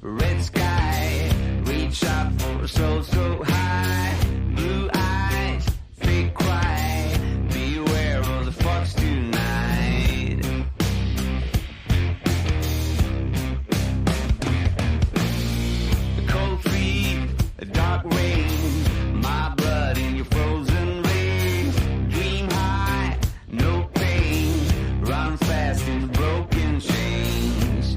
red sky, reach up for so high, blue eyes, fake cry, beware of the fox tonight. Cold feet, a dark rain, my blood in your frozen veins, dream high, no pain, run fast in broken chains.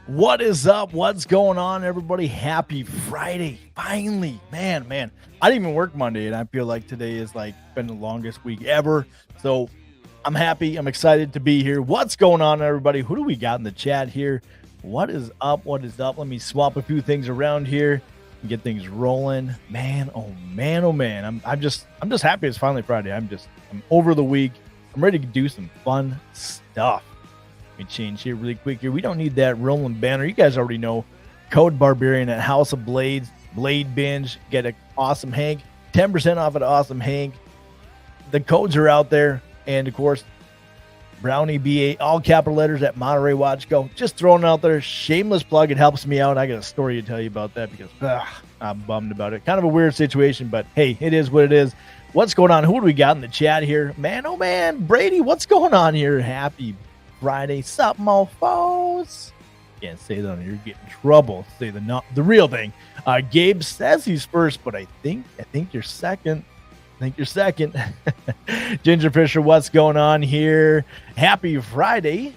What is up? What's going on, everybody? Happy Friday. Finally, man. I didn't even work Monday, and I feel like today is like been the longest week ever. So I'm happy. I'm excited to be here. What's going on, everybody? Who do we got in the chat here? What is up? Let me swap a few things around here and get things rolling. Man. I'm just happy it's finally Friday. I'm over the week. I'm ready to do some fun stuff. Let me change here really quick here. We don't need that rolling banner. You guys already know. Code Barbarian at House of Blades. Blade Binge. Get an Awesome Hank. 10% off at Awesome Hank. The codes are out there. And, of course, Brownie BA, all capital letters at Monterey Watch Go. Just throwing it out there. Shameless plug. It helps me out. I got a story to tell you about that because I'm bummed about it. Kind of a weird situation, but, hey, it is what it is. What's going on? Who do we got in the chat here? Man, oh, man. Brady, what's going on here? Happy Friday. Sup, mofos? Can't say that, you're getting in trouble. Say the real thing. Gabe says he's first, but I think you're second. Ginger Fisher, what's going on here? Happy Friday.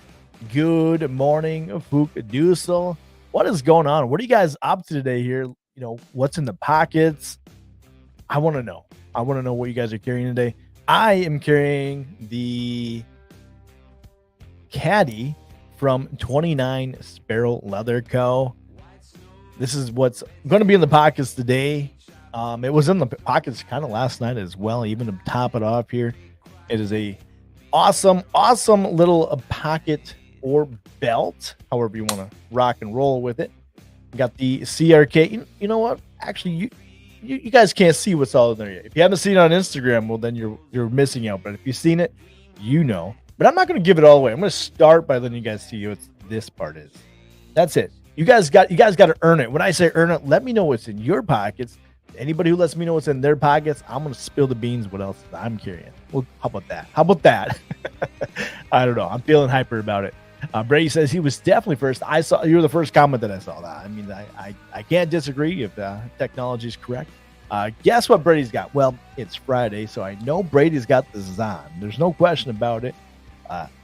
Good morning, Fook Dusel. What is going on? What are you guys up to today here? You know, what's in the pockets? I want to know. What you guys are carrying today. I am carrying the caddy from 29 Sparrow Leather Co. This is what's going to be in the pockets today. It was in the pockets kind of last night as well, even to top it off here. It is a awesome little pocket or belt, however you want to rock and roll with it. Got the CRK. You know what? Actually, you guys can't see what's all in there yet. If you haven't seen it on Instagram, well, then you're missing out. But if you've seen it, you know. But I'm not going to give it all away. I'm going to start by letting you guys see what this part is. That's it. You guys got to earn it. When I say earn it, let me know what's in your pockets. Anybody who lets me know what's in their pockets, I'm going to spill the beans what else I'm carrying. Well, how about that? I don't know. I'm feeling hyper about it. Brady says he was definitely first. You were the first comment that I saw that. I mean, I can't disagree if technology is correct. Guess what Brady's got? Well, it's Friday, so I know Brady's got the Zahn. There's no question about it.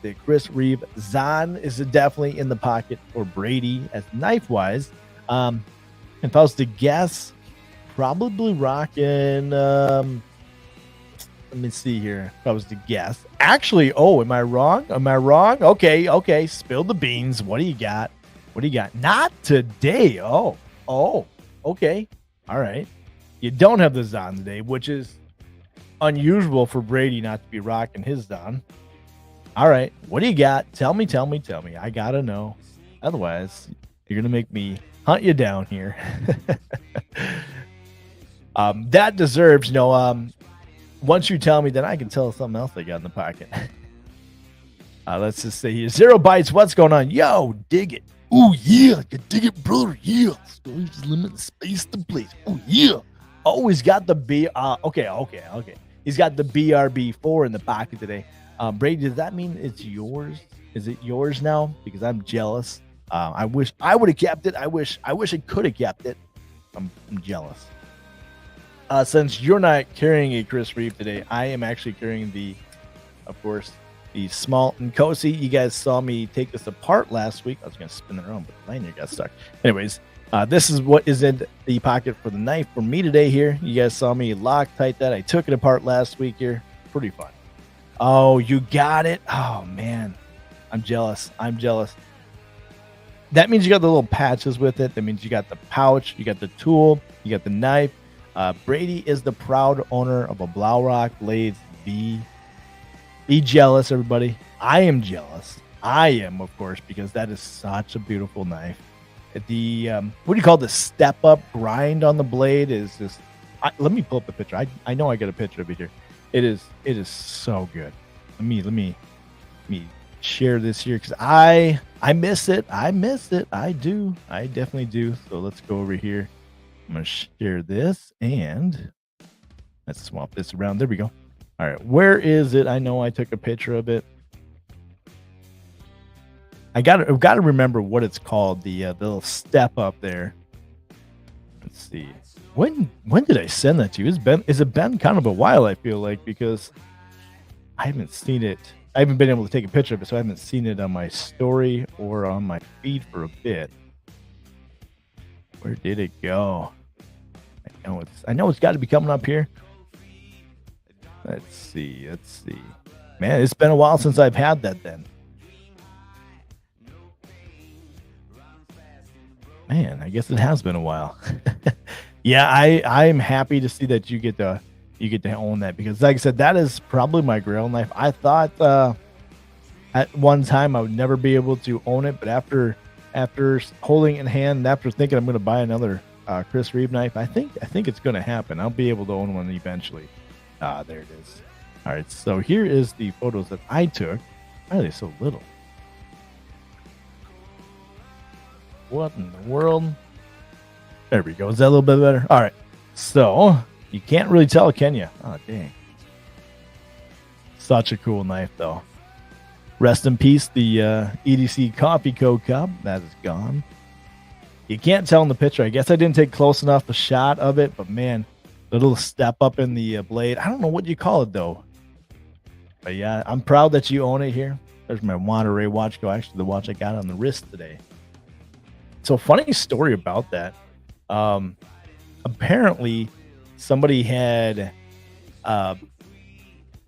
The Chris Reeve Zahn is definitely in the pocket for Brady as knife-wise. If I was to guess, probably rocking, let me see here. If I was to guess. Actually, am I wrong? Okay. Spill the beans. What do you got? Not today. Oh, okay. All right. You don't have the Zahn today, which is unusual for Brady not to be rocking his Zahn. All right. What do you got? Tell me. I got to know. Otherwise, you're going to make me hunt you down here. That deserves, once you tell me, then I can tell something else I got in the pocket. Let's just say here, 0 Bytes. What's going on? Yo, dig it. Oh yeah, you dig it, brother. Yeah, storage limit space to place. Oh yeah. Oh, he's got the B. Okay. He's got the BRB4 in the pocket today. Brady, does that mean it's yours? Is it yours now? Because I'm jealous. I wish I would have kept it. I wish I could have kept it. I'm jealous. Since you're not carrying a Chris Reeve today, I am actually carrying of course, the small and Cozy. You guys saw me take this apart last week. I was going to spin it around, but the lanyard got stuck. Anyways, this is what is in the pocket for the knife for me today here. You guys saw me Loctite that. I took it apart last week here. Pretty fun. Oh, you got it. Oh, man. I'm jealous. That means you got the little patches with it. That means you got the pouch, you got the tool, you got the knife. Brady is the proud owner of a Blaurock Blades V. Be jealous, everybody. I am jealous. I am, of course, because that is such a beautiful knife. The what do you call the step up grind on the blade is just. Let me pull up the picture. I know I got a picture of it here. It is so good. Let me share this here because I miss it. I do. I definitely do. So let's go over here. I'm gonna share this and let's swap this around. There we go. All right, where is it? I know I took a picture of it. I've got to remember what it's called. The little step up there. Let's see. When did I send that to you? It's been kind of a while, I feel like, because I haven't seen it. I haven't been able to take a picture of it, so I haven't seen it on my story or on my feed for a bit. Where did it go? I know it's got to be coming up here. Let's see. Man, it's been a while since I've had that then. Man, I guess it has been a while. Yeah, I'm happy to see that you get to own that because, like I said, that is probably my grail knife. I thought at one time I would never be able to own it, but after holding it in hand, after thinking I'm going to buy another Chris Reeve knife, I think it's going to happen. I'll be able to own one eventually. There it is. All right, so here is the photos that I took. Why are they so little? What in the world? There we go. Is that a little bit better? All right. So you can't really tell, can you? Oh, dang. Such a cool knife, though. Rest in peace, the EDC Coffee Co. Cup. That is gone. You can't tell in the picture. I guess I didn't take close enough a shot of it, but man, the little step up in the blade. I don't know what you call it, though. But yeah, I'm proud that you own it here. There's my Monterey watch go. Actually, the watch I got on the wrist today. So funny story about that. Apparently somebody had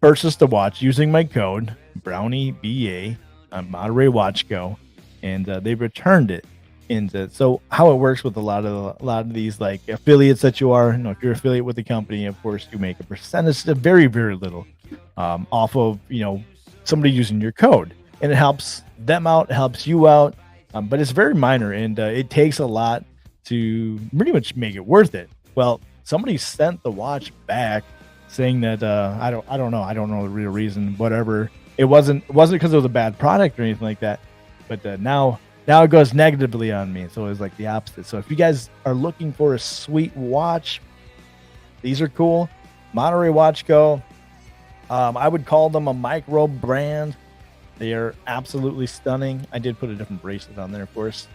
purchased a watch using my code Brownie BA on Monterey Watch Go, and they returned it. And so how it works with a lot of these like affiliates that you are, if you're affiliate with the company, of course you make a percentage, very very little, off of somebody using your code, and it helps them out, it helps you out. But it's very minor, and it takes a lot to pretty much make it worth it. Well, somebody sent the watch back saying that I don't know the real reason. Whatever, it wasn't because it was a bad product or anything like that. But now it goes negatively on me. So it was like the opposite. So if you guys are looking for a sweet watch, these are cool. Monterey Watch Co. I would call them a micro brand. They are absolutely stunning. I did put a different bracelet on there, of course.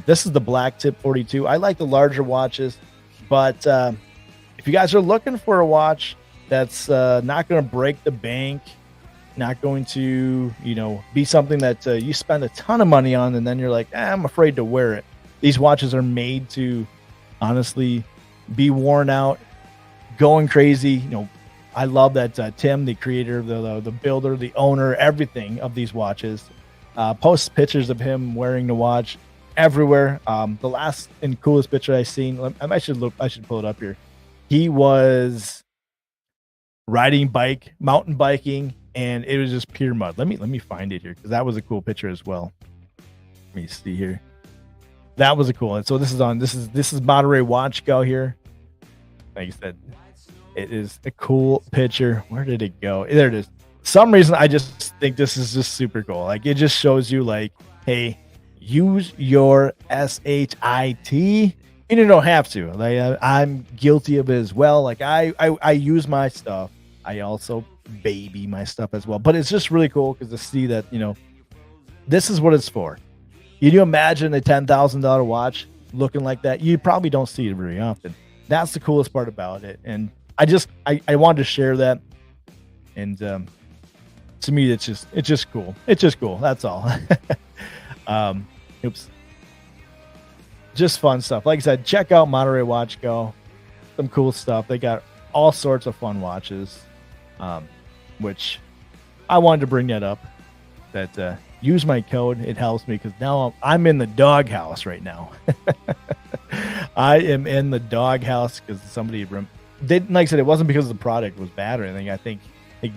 This is the Black Tip 42. I like the larger watches, but if you guys are looking for a watch that's not going to break the bank, not going to, be something that you spend a ton of money on, and then you're like, I'm afraid to wear it. These watches are made to, honestly, be worn out, going crazy, I love that Tim, the creator, the builder, the owner, everything of these watches, posts pictures of him wearing the watch everywhere. The last and coolest picture I seen, I should pull it up here. He was riding mountain biking, and it was just pure mud. Let me find it here because that was a cool picture as well. Let me see here. That was a cool one. So this is Monterey Watch Go here. Like I said, it is a cool picture. Where did it go? There it is. For some reason, I just think this is just super cool. Like, it just shows you, like, hey, use your SHIT. And you don't have to. Like I'm guilty of it as well. Like I use my stuff. I also baby my stuff as well. But it's just really cool because to see that, this is what it's for. Can you imagine a $10,000 watch looking like that? You probably don't see it very often. That's the coolest part about it. And I wanted to share that. And to me, it's just cool. It's just cool. That's all. Oops. Just fun stuff. Like I said, check out Monterey Watch Go. Some cool stuff. They got all sorts of fun watches, which I wanted to bring that up. That use my code. It helps me because now I'm in the doghouse right now. I am in the doghouse because somebody like I said, it wasn't because the product was bad or anything. I think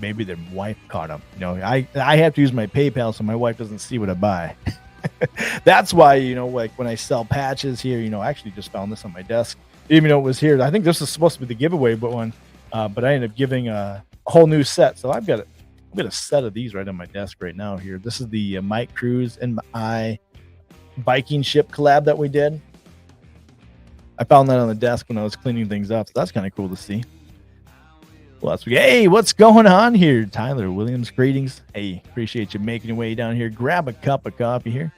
maybe their wife caught them. I have to use my PayPal so my wife doesn't see what I buy. That's why, like when I sell patches here, I actually just found this on my desk. Even though it was here, I think this is supposed to be the giveaway, but I ended up giving a whole new set. So I've got a set of these right on my desk right now here. This is the Mike Cruz and I Viking ship collab that we did. I found that on the desk when I was cleaning things up. So that's kind of cool to see. Well, hey, what's going on here? Tyler Williams, greetings. Hey, appreciate you making your way down here. Grab a cup of coffee here.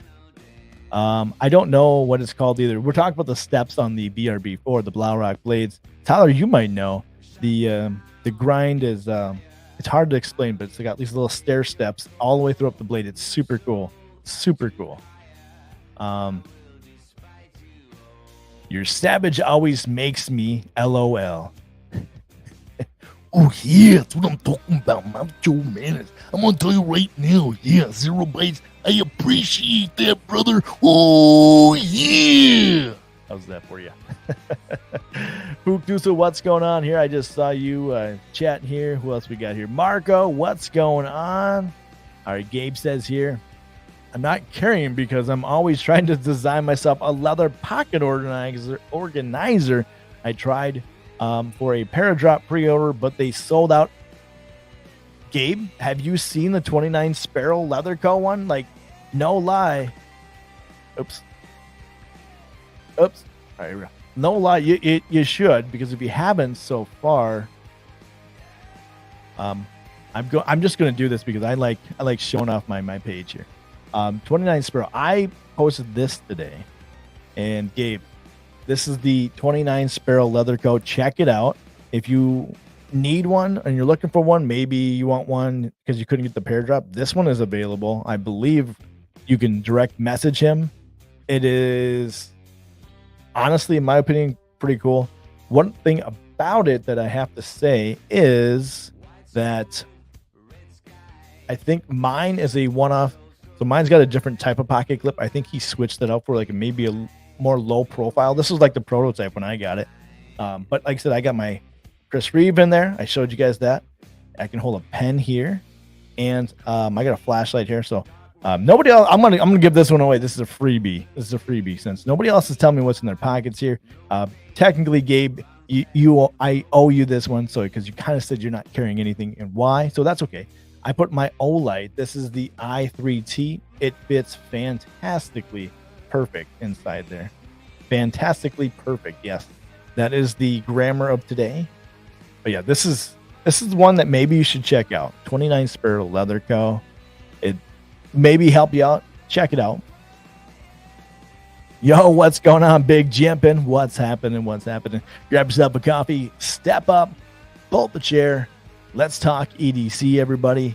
I don't know what it's called either. We're talking about the steps on the BRB4, the Blaurock blades. Tyler, you might know. The grind is it's hard to explain, but it's got these little stair steps all the way through up the blade. It's super cool. Super cool. Your savage always makes me LOL. Oh, yeah, that's what I'm talking about, Macho Man. I'm going to tell you right now, yeah, 0 bytes. I appreciate that, brother. Oh, yeah. How's that for you? Fukusa, what's going on here? I just saw you chatting here. Who else we got here? Marco, what's going on? All right, Gabe says here, I'm not carrying because I'm always trying to design myself a leather pocket organizer. I tried for a Paradrop pre-order, but they sold out. Gabe, have you seen the 29 Sparrow Leather Co. one? Like, no lie. Oops. All right, here we go. No lie, you should, because if you haven't so far, I'm just gonna do this because I like showing off my page here. 29 Sparrow. I posted this today, and Gabe, this is the 29 Sparrow Leather Co. Check it out. If you need one and you're looking for one, maybe you want one because you couldn't get the Paradrop, this one is available. I believe you can direct message him. It is, honestly, in my opinion, pretty cool. One thing about it that I have to say is that I think mine is a one-off. So mine's got a different type of pocket clip. I think he switched it up for like maybe a more low profile. This was like the prototype when I got it. But like I said, I got my Chris Reeve in there. I showed you guys that. I can hold a pen here, and I got a flashlight here. So nobody else. I'm gonna give this one away. This is a freebie. Since nobody else is telling me what's in their pockets here. Technically, Gabe, I owe you this one. So because you kind of said you're not carrying anything, and why? So that's okay. I put my Olight. This is the i3T. It fits fantastically perfect inside there. Fantastically perfect. Yes, that is the grammar of today. But yeah, this is one that maybe you should check out. 29 Sparrow Leather Co. It maybe help you out. Check it out. Yo, what's going on, Big Jimpin? What's happening? Grab yourself a coffee, step up, pull up a chair. Let's talk EDC, everybody.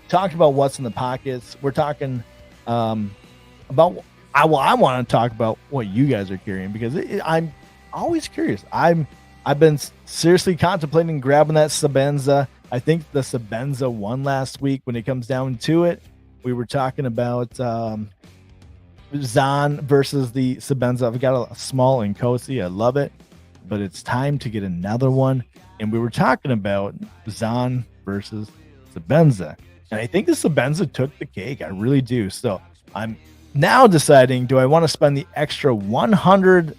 Talk about what's in the pockets. We're talking about. I want to talk about what you guys are carrying because I'm always curious. I've been seriously contemplating grabbing that Sabenza. I think the Sabenza won last week. When it comes down to it, we were talking about Zahn versus the Sabenza. I've got a small in Cosi. I love it, but it's time to get another one. And we were talking about Zahn versus Sabenza. And I think the Sabenza took the cake. I really do. So I'm now deciding, do I want to spend the extra 100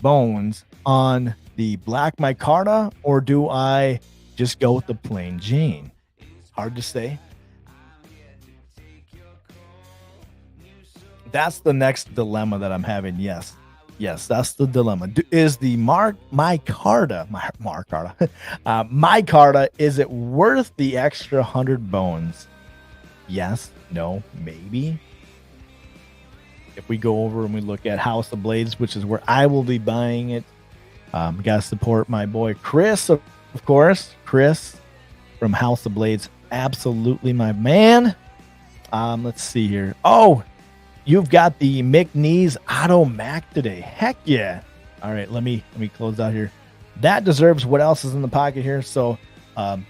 bones on the Black Micarta, or do I just go with the plain Jane? Hard to say. That's the next dilemma that I'm having. Yes. Yes, that's the dilemma. Is the my Carta, my Carta, is it worth the extra 100 bones? Yes, no, maybe. If we go over and we look at House of Blades, which is where I will be buying it, gotta support my boy Chris, of course. Chris from House of Blades, absolutely my man. Let's see here. Oh, you've got the McNeese Auto Mac today. Heck yeah. All right, let me close out here. That deserves what else is in the pocket here. So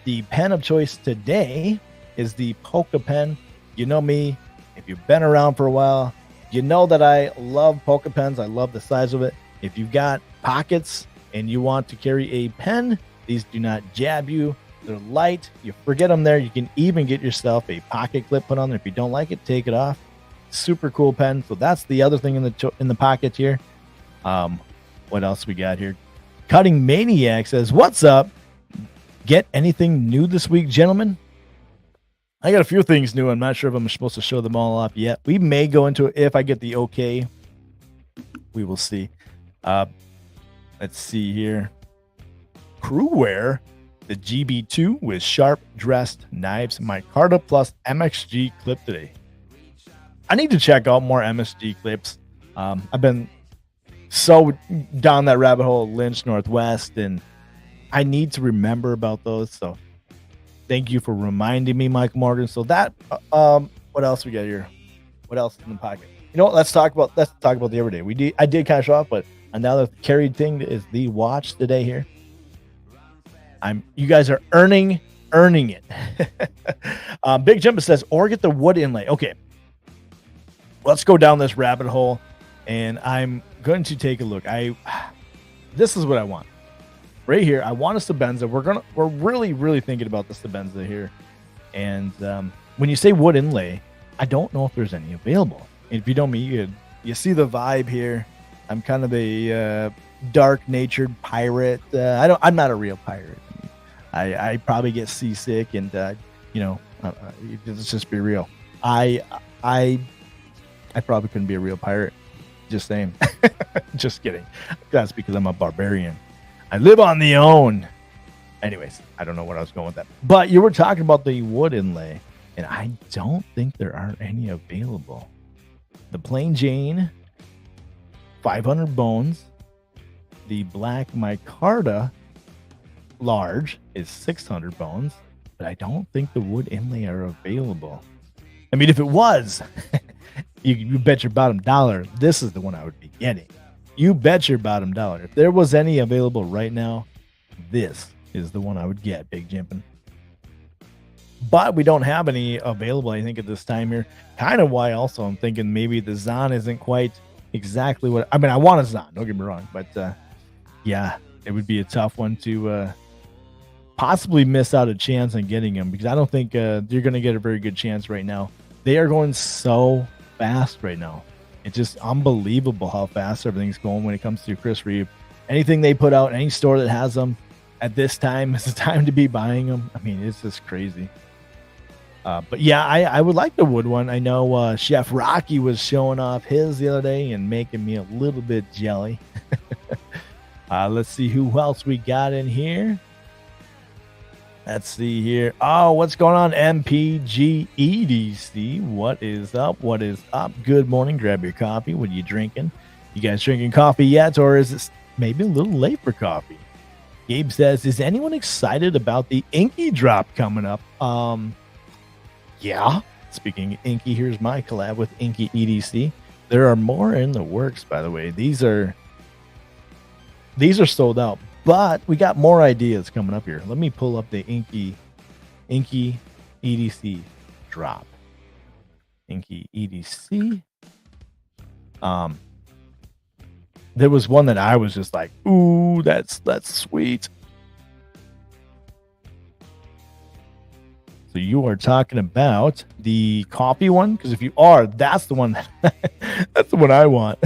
the pen of choice today is the Polka pen. You know me, if you've been around for a while, you know that I love Polka pens. I love the size of it. If you've got pockets and you want to carry a pen, these do not jab you. They're light. You forget them there. You can even get yourself a pocket clip put on there. If you don't like it, take it off. Super cool pen. So that's the other thing in the pocket here. What else we got here? Cutting Maniac says, "What's up? Get anything new this week, gentlemen?" I got a few things new. I'm not sure if I'm supposed to show them all off yet. We may go into it if I get the okay. We will see. Let's see here. Crewwear, the GB2 with sharp dressed knives. My Carta plus MXG clip today. I need to check out more MSG clips. I've been so down that rabbit hole, Lynch Northwest, and I need to remember about those. So thank you for reminding me, Mike Morgan. So that, what else we got here? What else is in the pocket? You know what? Let's talk about the everyday. I did kind of show off, but another carried thing is the watch today here. You guys are earning it. Big Jumper says, or get the wood inlay. Okay. Let's go down this rabbit hole, and I'm going to take a look. This is what I want right here. I want a Sabenza. We're really thinking about the Sabenza here. And when you say wood inlay, I don't know if there's any available. And if you know me, you see the vibe here. I'm kind of a dark-natured pirate. I'm not a real pirate. I probably get seasick, and let's just be real. I probably couldn't be a real pirate. Just saying. Just kidding. That's because I'm a barbarian. I live on the own. Anyways, I don't know what I was going with that. But you were talking about the wood inlay, and I don't think there are any available. The plain Jane, 500 bones. The black micarta large is 600 bones, but I don't think the wood inlay are available. I mean, if it was, you bet your bottom dollar this is the one I would be getting. You bet your bottom dollar. If there was any available right now, this is the one I would get, Big Jimpin'. But we don't have any available, I think, at this time here. Kind of why also I'm thinking maybe the Zahn isn't quite exactly what... I mean, I want a Zahn, don't get me wrong. But, yeah, it would be a tough one to possibly miss out a chance on getting him, because I don't think you're going to get a very good chance right now. They are going so fast right now. It's just unbelievable how fast everything's going when it comes to Chris Reeve. Anything they put out, any store that has them at this time is the time to be buying them. I mean, it's just crazy. But yeah, I would like the wood one. I know Chef Rocky was showing off his the other day and making me a little bit jelly. Let's see who else we got in here. Let's see here. Oh, what's going on? MPG EDC. What is up? What is up? Good morning. Grab your coffee. What are you drinking? You guys drinking coffee yet? Or is it maybe a little late for coffee? Gabe says, is anyone excited about the Inky drop coming up? Yeah. Speaking of Inky, here's my collab with Inky EDC. There are more in the works, by the way. These are sold out. But we got more ideas coming up here. Let me pull up the Inky EDC drop. Inky EDC. There was one that I was just like, ooh, that's sweet. So you are talking about the coffee one? Because if you are, that's the one that's the one I want.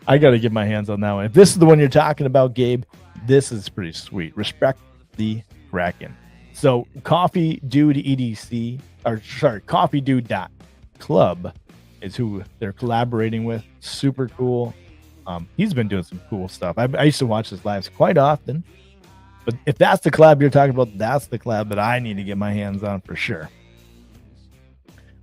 I got to get my hands on that one. If this is the one you're talking about, Gabe, this is pretty sweet. Respect the Kraken. So Coffee Dude EDC, or sorry, coffeedude.club is who they're collaborating with. Super cool. He's been doing some cool stuff. I used to watch his lives quite often. But if that's the collab you're talking about, that's the collab that I need to get my hands on for sure.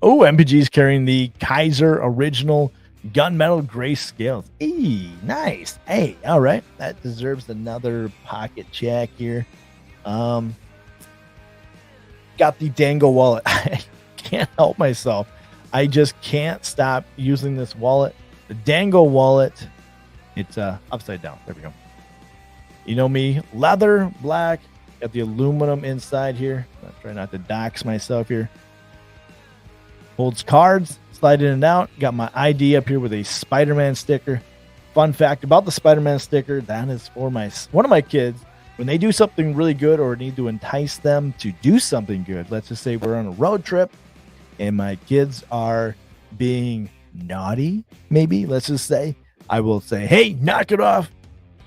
Oh, MPG's carrying the Kaiser original gunmetal gray scales. Hey, nice. Hey, all right. That deserves another pocket check here. Got the Dango wallet. I can't help myself. I just can't stop using this wallet. The Dango wallet. It's upside down. There we go. You know me, leather, black, got the aluminum inside here. I'll try not to dox myself here. Holds cards, slide in and out. Got my ID up here with a Spider-Man sticker. Fun fact about the Spider-Man sticker, that is for one of my kids. When they do something really good or need to entice them to do something good, let's just say we're on a road trip and my kids are being naughty, maybe, let's just say, I will say, hey, knock it off.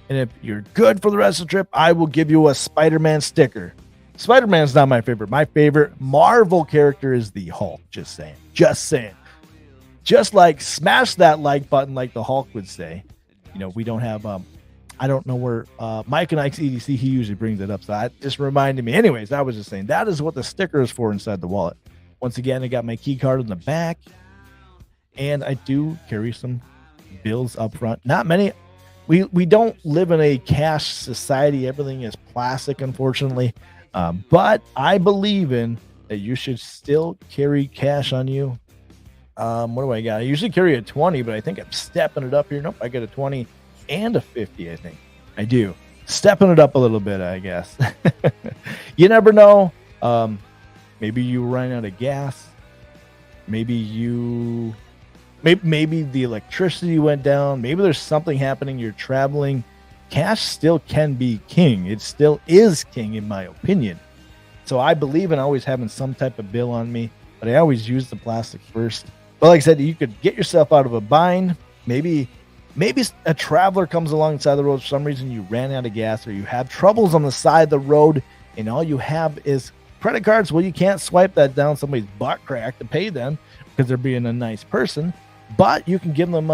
And if you're good for the rest of the trip, I will give you a Spider-Man sticker. Spider-Man's not my favorite. My favorite Marvel character is the Hulk. Just saying. Just saying. Just like smash that like button like the Hulk would say. You know, we don't have, I don't know where Mike and Ike's EDC, he usually brings it up. So that just reminded me. Anyways, I was just saying that is what the sticker is for inside the wallet. Once again, I got my key card in the back. And I do carry some bills up front. Not many. We don't live in a cash society. Everything is plastic, unfortunately. But I believe in that you should still carry cash on you. What do I got? I usually carry a 20, but I think I'm stepping it up here. Nope, I got a 20 and a 50, I think. I do. Stepping it up a little bit, I guess. You never know. Maybe you run out of gas. Maybe the electricity went down. Maybe there's something happening. You're traveling. Cash still can be king. It still is king, in my opinion. So I believe in always having some type of bill on me, but I always use the plastic first. But like I said, you could get yourself out of a bind. Maybe a traveler comes alongside the road. For some reason, you ran out of gas or you have troubles on the side of the road and all you have is credit cards. Well, you can't swipe that down somebody's butt crack to pay them because they're being a nice person. But you can give them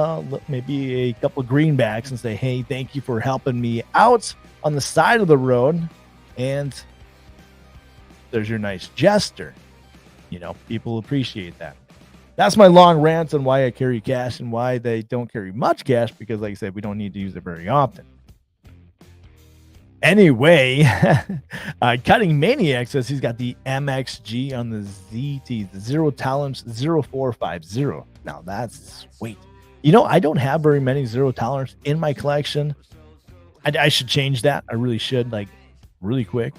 maybe a couple of greenbacks and say, hey, thank you for helping me out on the side of the road. And there's your nice gesture. You know, people appreciate that. That's my long rant on why I carry cash and why they don't carry much cash, because like I said, we don't need to use it very often. Anyway, Cutting Maniac says he's got the MXG on the ZT, the Zero Tolerance 0450. Now that's sweet. You know, I don't have very many Zero Tolerance in my collection. I should change that. I really should, like, really quick.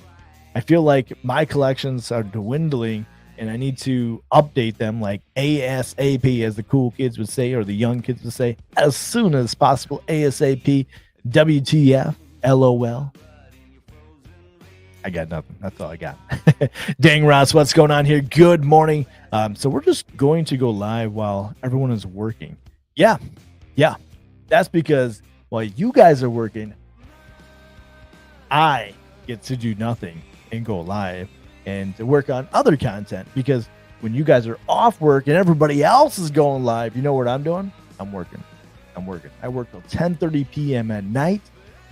I feel like my collections are dwindling and I need to update them like ASAP, as the cool kids would say, or the young kids would say, as soon as possible. ASAP, WTF, LOL. I got nothing. That's all I got. Dang, Ross, what's going on here? Good morning. So we're just going to go live while everyone is working. Yeah. That's because while you guys are working, I get to do nothing and go live and to work on other content, because when you guys are off work and everybody else is going live, you know what I'm doing? I'm working. I work till 10:30 p.m. at night.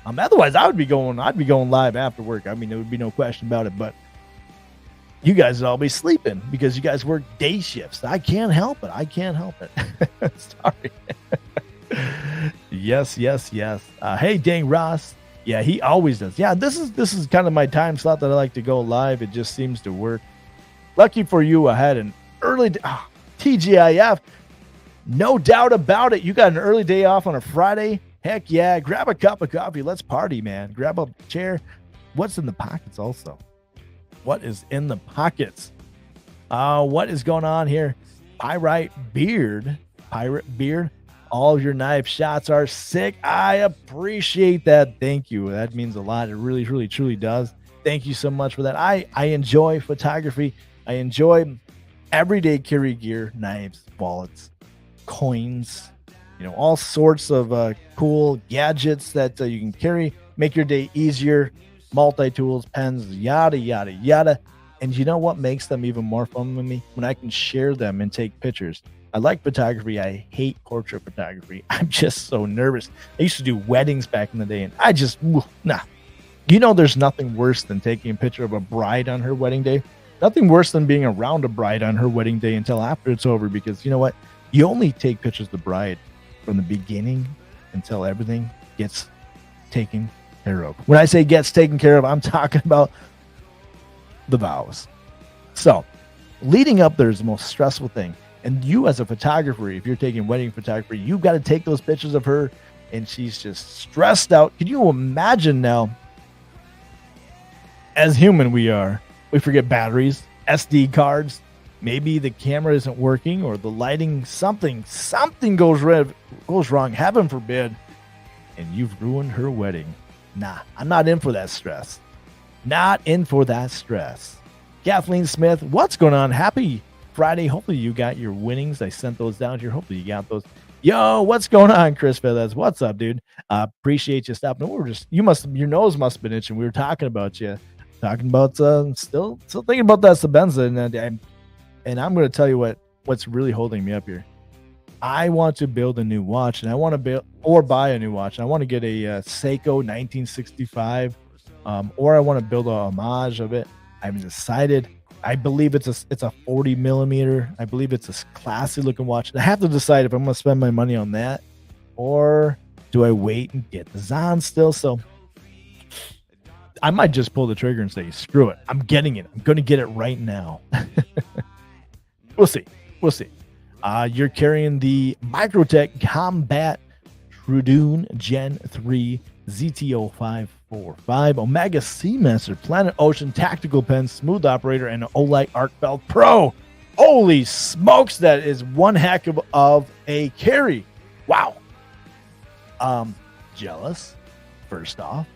Otherwise, I'd be going live after work. I mean, there would be no question about it. But you guys would all be sleeping because you guys work day shifts. I can't help it. Sorry. Yes. Hey, dang, Ross. Yeah, he always does. Yeah, this is kind of my time slot that I like to go live. It just seems to work. Lucky for you, I had an early TGIF. No doubt about it. You got an early day off on a Friday. Heck yeah. Grab a cup of coffee. Let's party, man. Grab a chair. What's in the pockets also? What is in the pockets? What is going on here? Pirate Beard. All of your knife shots are sick. I appreciate that. Thank you. That means a lot. It really, really, truly does. Thank you so much for that. I enjoy photography. I enjoy everyday carry gear, knives, wallets, coins, all sorts of cool gadgets that you can carry, make your day easier, multi-tools, pens, yada, yada, yada. And you know what makes them even more fun with me? When I can share them and take pictures. I like photography. I hate portrait photography. I'm just so nervous. I used to do weddings back in the day, and I just, nah. You know, there's nothing worse than taking a picture of a bride on her wedding day. Nothing worse than being around a bride on her wedding day until after it's over, because you know what? You only take pictures of the bride from the beginning until everything gets taken care of. When I say gets taken care of, I'm talking about the vows. So, leading up there is the most stressful thing. And you as a photographer, if you're taking wedding photography, you've got to take those pictures of her, and she's just stressed out. Can you imagine now, as human we are, we forget batteries, SD cards, maybe the camera isn't working or the lighting, something goes wrong, heaven forbid, and you've ruined her wedding. Nah, I'm not in for that stress. Not in for that stress. Kathleen Smith, what's going on? Happy Friday. Hopefully you got your winnings. I sent those down here. Hopefully you got those. Yo, what's going on, Chris Fedez? What's up, dude? Appreciate you stopping. Your nose must have been itching. We were talking about you. Talking about still thinking about that Sabenza, and I'm going to tell you what's really holding me up here. I want to build a new watch, and I want to buy a new watch. I want to get a Seiko 1965, or I want to build a homage of it. I haven't decided. I believe it's a 40 millimeter. I believe it's a classy looking watch. I have to decide if I'm going to spend my money on that, or do I wait and get the Zahn still? So I might just pull the trigger and say, screw it. I'm getting it. I'm going to get it right now. We'll see. You're carrying the Microtech Combat Trudoon Gen 3 ZTO 545 Omega Seamaster Planet Ocean Tactical Pen Smooth Operator and an Olight Arcbelt Pro. Holy smokes, that is one heck of a carry. Wow. Jealous, first off.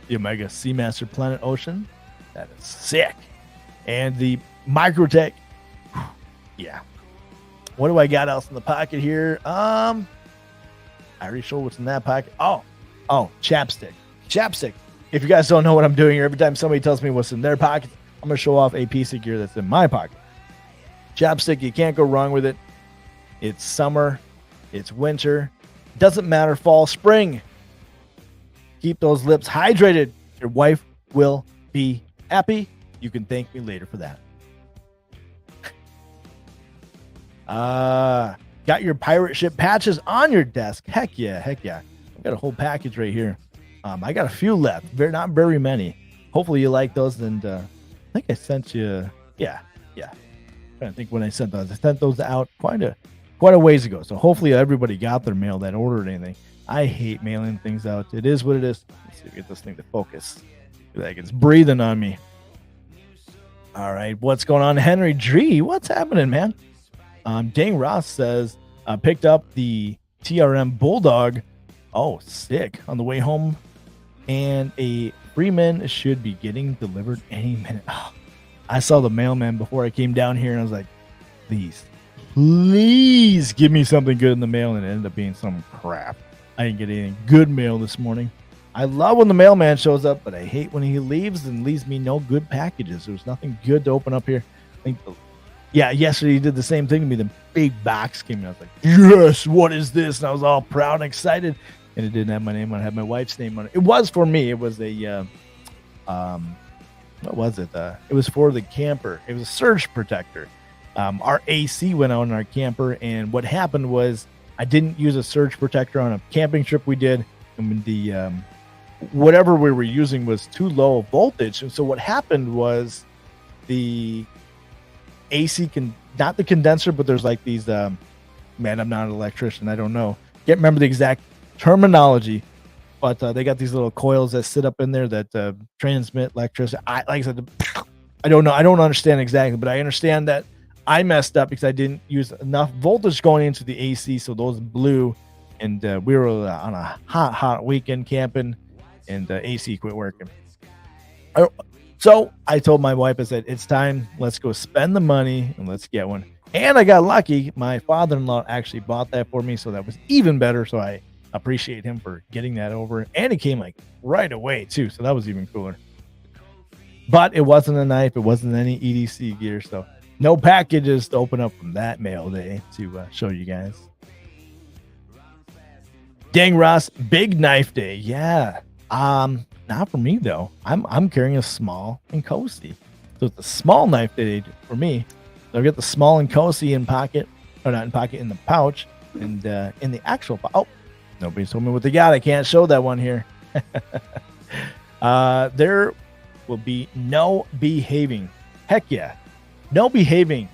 The Omega Seamaster Planet Ocean, that is sick. And the Microtech, yeah. What do I got else in the pocket here? I already showed what's in that pocket. Oh, chapstick. If you guys don't know what I'm doing here, every time somebody tells me what's in their pocket, I'm going to show off a piece of gear that's in my pocket. Chapstick, you can't go wrong with it. It's summer. It's winter. Doesn't matter, fall, spring. Keep those lips hydrated. Your wife will be happy. You can thank me later for that. Got your pirate ship patches on your desk. Heck yeah. I've got a whole package right here. I got a few left. Not very many. Hopefully you like those. And I think I sent you. Yeah. I'm trying to think when I sent those. I sent those out quite a ways ago. So hopefully everybody got their mail that ordered anything. I hate mailing things out. It is what it is. Let's see if we get this thing to focus. Like it's breathing on me. All right, what's going on, Henry G? What's happening, man? Dang Ross says picked up the TRM Bulldog. Oh, sick! On the way home, and a Freeman should be getting delivered any minute. Oh, I saw the mailman before I came down here, and I was like, please give me something good in the mail, and it ended up being some crap. I didn't get any good mail this morning. I love when the mailman shows up, but I hate when he leaves and leaves me no good packages. There was nothing good to open up here. Yesterday he did the same thing to me. The big box came in. I was like, yes, what is this? And I was all proud and excited. And it didn't have my name on it. It had my wife's name on it. It was for me. It was a, what was it? It was for the camper. It was a surge protector. Our AC went out on our camper, and what happened was I didn't use a surge protector on a camping trip we did, and the whatever we were using was too low voltage. And so what happened was the AC not the condenser, but there's like these I'm not an electrician, I don't know, can't remember the exact terminology, but they got these little coils that sit up in there that transmit electricity. Like I said, I don't know, I don't understand exactly, but I understand that I messed up because I didn't use enough voltage going into the AC, so those blew, and we were on a hot weekend camping, and AC quit working. So I told my wife, I said, it's time, let's go spend the money and let's get one. And I got lucky. My father-in-law actually bought that for me, so that was even better. So I appreciate him for getting that over. And it came like right away too, so that was even cooler. But it wasn't a knife. It wasn't any EDC gear. So No packages to open up from that mail day to show you guys. Dang Ross, big knife day. Yeah. Not for me though. I'm carrying a small and cozy. So it's a small knife day for me. So I get the small and cozy in pocket, or not in pocket, in the pouch, and in the actual oh, nobody told me what they got. I can't show that one here. There will be no behaving. Heck yeah. No behaving.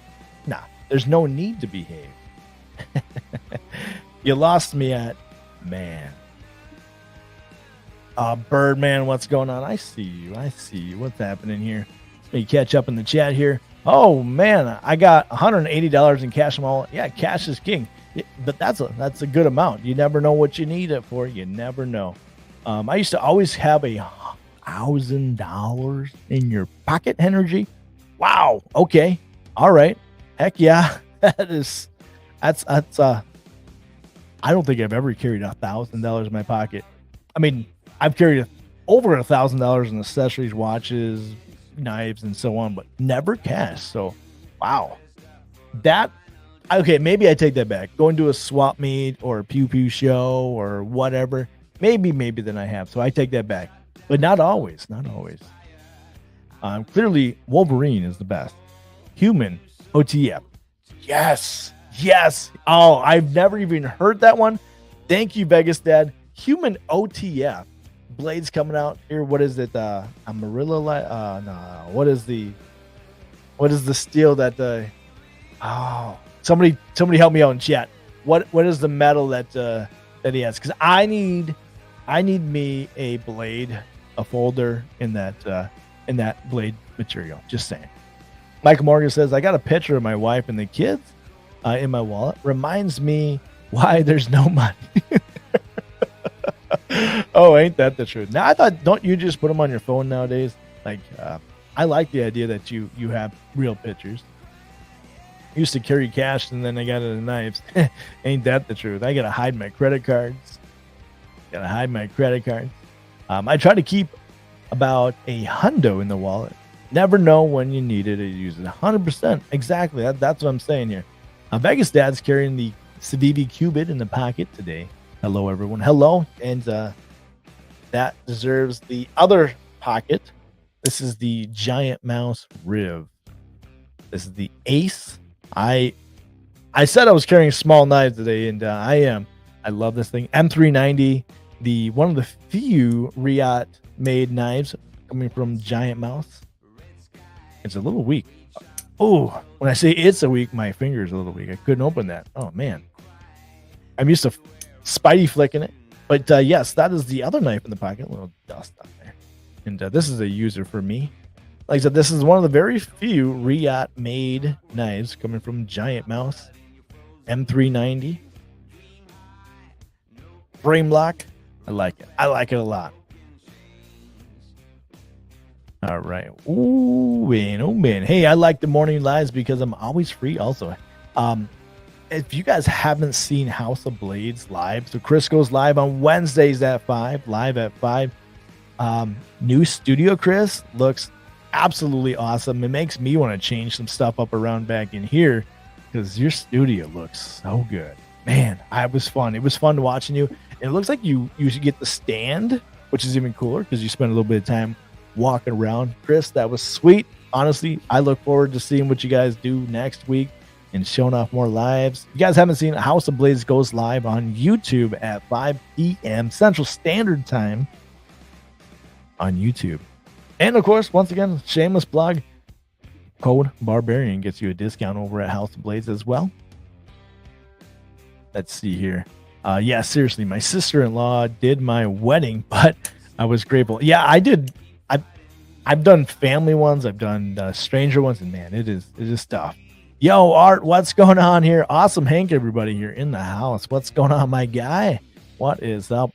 Nah, there's no need to behave. You lost me at man. Birdman, what's going on? I see you. What's happening here? Let me catch up in the chat here. Oh man, I got $180 in cash in my wallet. Yeah, cash is king. But that's a good amount. You never know what you need it for. You never know. I used to always have $1,000 in your pocket, Energy. Wow. Okay. All right. Heck yeah. That's I don't think I've ever carried $1,000 in my pocket. I mean, I've carried over $1,000 in accessories, watches, knives, and so on, but never cash. So, wow. Okay, maybe I take that back. Going to a swap meet or a pew pew show or whatever. Maybe then I have. So I take that back. But not always. Clearly, Wolverine is the best. Human OTF. Yes. Oh, I've never even heard that one. Thank you, Vegas Dad. Human OTF. Blades coming out here. What is it? Amarillo light? No. What is the steel that somebody help me out in chat. What is the metal that he has? Because I need me a blade, a folder in that blade material. Just saying. Michael Morgan says, I got a picture of my wife and the kids in my wallet. Reminds me why there's no money. Oh, ain't that the truth? Now, I thought, don't you just put them on your phone nowadays? Like, I like the idea that you have real pictures. I used to carry cash and then I got into knives. Ain't that the truth? I got to hide my credit cards. I try to keep about $100 in the wallet. Never know when you need it to use it. 100%. Exactly. That's what I'm saying here. Vegas Dad's carrying the Civivi Cubit in the pocket today. Hello, everyone. Hello. And that deserves the other pocket. This is the Giant Mouse Riv. This is the Ace. I said I was carrying small knives today, and I am. I love this thing. M390, one of the few Riot made knives coming from Giant Mouse. It's a little weak. Oh, when I say it's a weak, my finger's a little weak. I couldn't open that. Oh man, I'm used to Spidey flicking it. But yes, that is the other knife in the pocket. A little dust on there. And this is a user for me. Like I said, this is one of the very few Riot made knives coming from Giant Mouse. M390. Frame lock. I like it. I like it a lot. All right. Ooh, man. Oh, man. Hey, I like the morning lives because I'm always free also. If you guys haven't seen House of Blades live, so Chris goes live on Wednesdays at 5, live at 5. New studio, Chris, looks absolutely awesome. It makes me want to change some stuff up around back in here because your studio looks so good. Man, it was fun. It was fun watching you. And it looks like you should get the stand, which is even cooler because you spend a little bit of time walking around. Chris, that was sweet. Honestly, I look forward to seeing what you guys do next week and showing off more lives. If you guys haven't seen, House of Blades goes live on YouTube at 5 p.m. Central Standard Time on YouTube. And of course, once again, shameless plug, code Barbarian gets you a discount over at House of Blades as well. Let's see here. Yeah, seriously, my sister-in-law did my wedding, but I was grateful. Yeah, I did. I've done family ones. I've done stranger ones, and man, it is tough. Yo, Art, what's going on here? Awesome Hank, everybody here in the house. What's going on, my guy? What is up?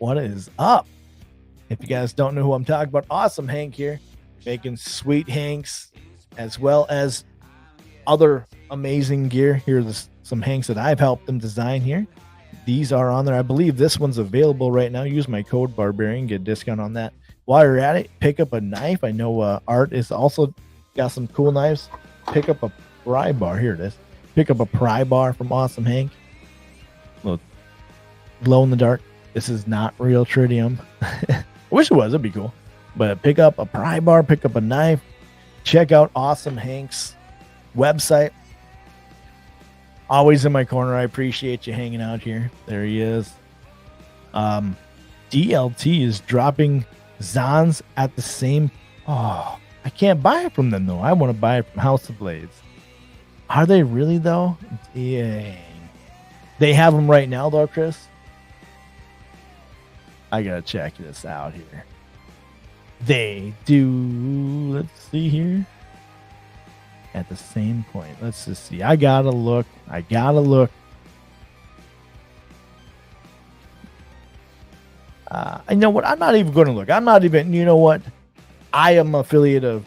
If you guys don't know who I'm talking about, Awesome Hank here, making sweet Hanks as well as other amazing gear. Here's some Hanks that I've helped them design here. These are on there. I believe this one's available right now. Use my code Barbarian, get a discount on that. While you're at it, pick up a knife. I know Art is also got some cool knives. Pick up a pry bar. Here it is. Pick up a pry bar from Awesome Hank. Little glow in the dark. This is not real tritium. I wish it was. It'd be cool. But pick up a pry bar, pick up a knife. Check out Awesome Hank's website. Always in my corner. I appreciate you hanging out here. There he is. DLT is dropping Zons at the same. Oh, I can't buy it from them though. I want to buy it from House of Blades. Are they really though? Dang. They have them right now though, Chris. I gotta check this out here. They do. Let's see here. At the same point. Let's just see. I gotta look. I know what. I'm not even going to look. I'm not even. You know what? I am an affiliate of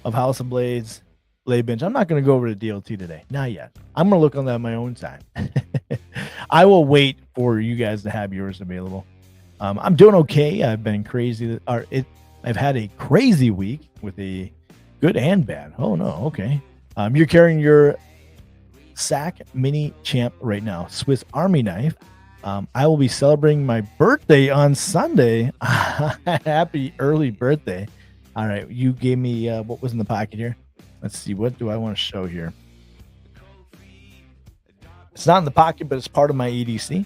House of Blades, Blade Bench. I'm not going to go over to DLT today. Not yet. I'm going to look on that my own time. I will wait for you guys to have yours available. I'm doing okay. I've been crazy. I've had a crazy week with a good and bad. Oh no. Okay. You're carrying your SAC Mini Champ right now. Swiss Army knife. I will be celebrating my birthday on Sunday. Happy early birthday. All right. You gave me what was in the pocket here. Let's see. What do I want to show here? It's not in the pocket, but it's part of my EDC.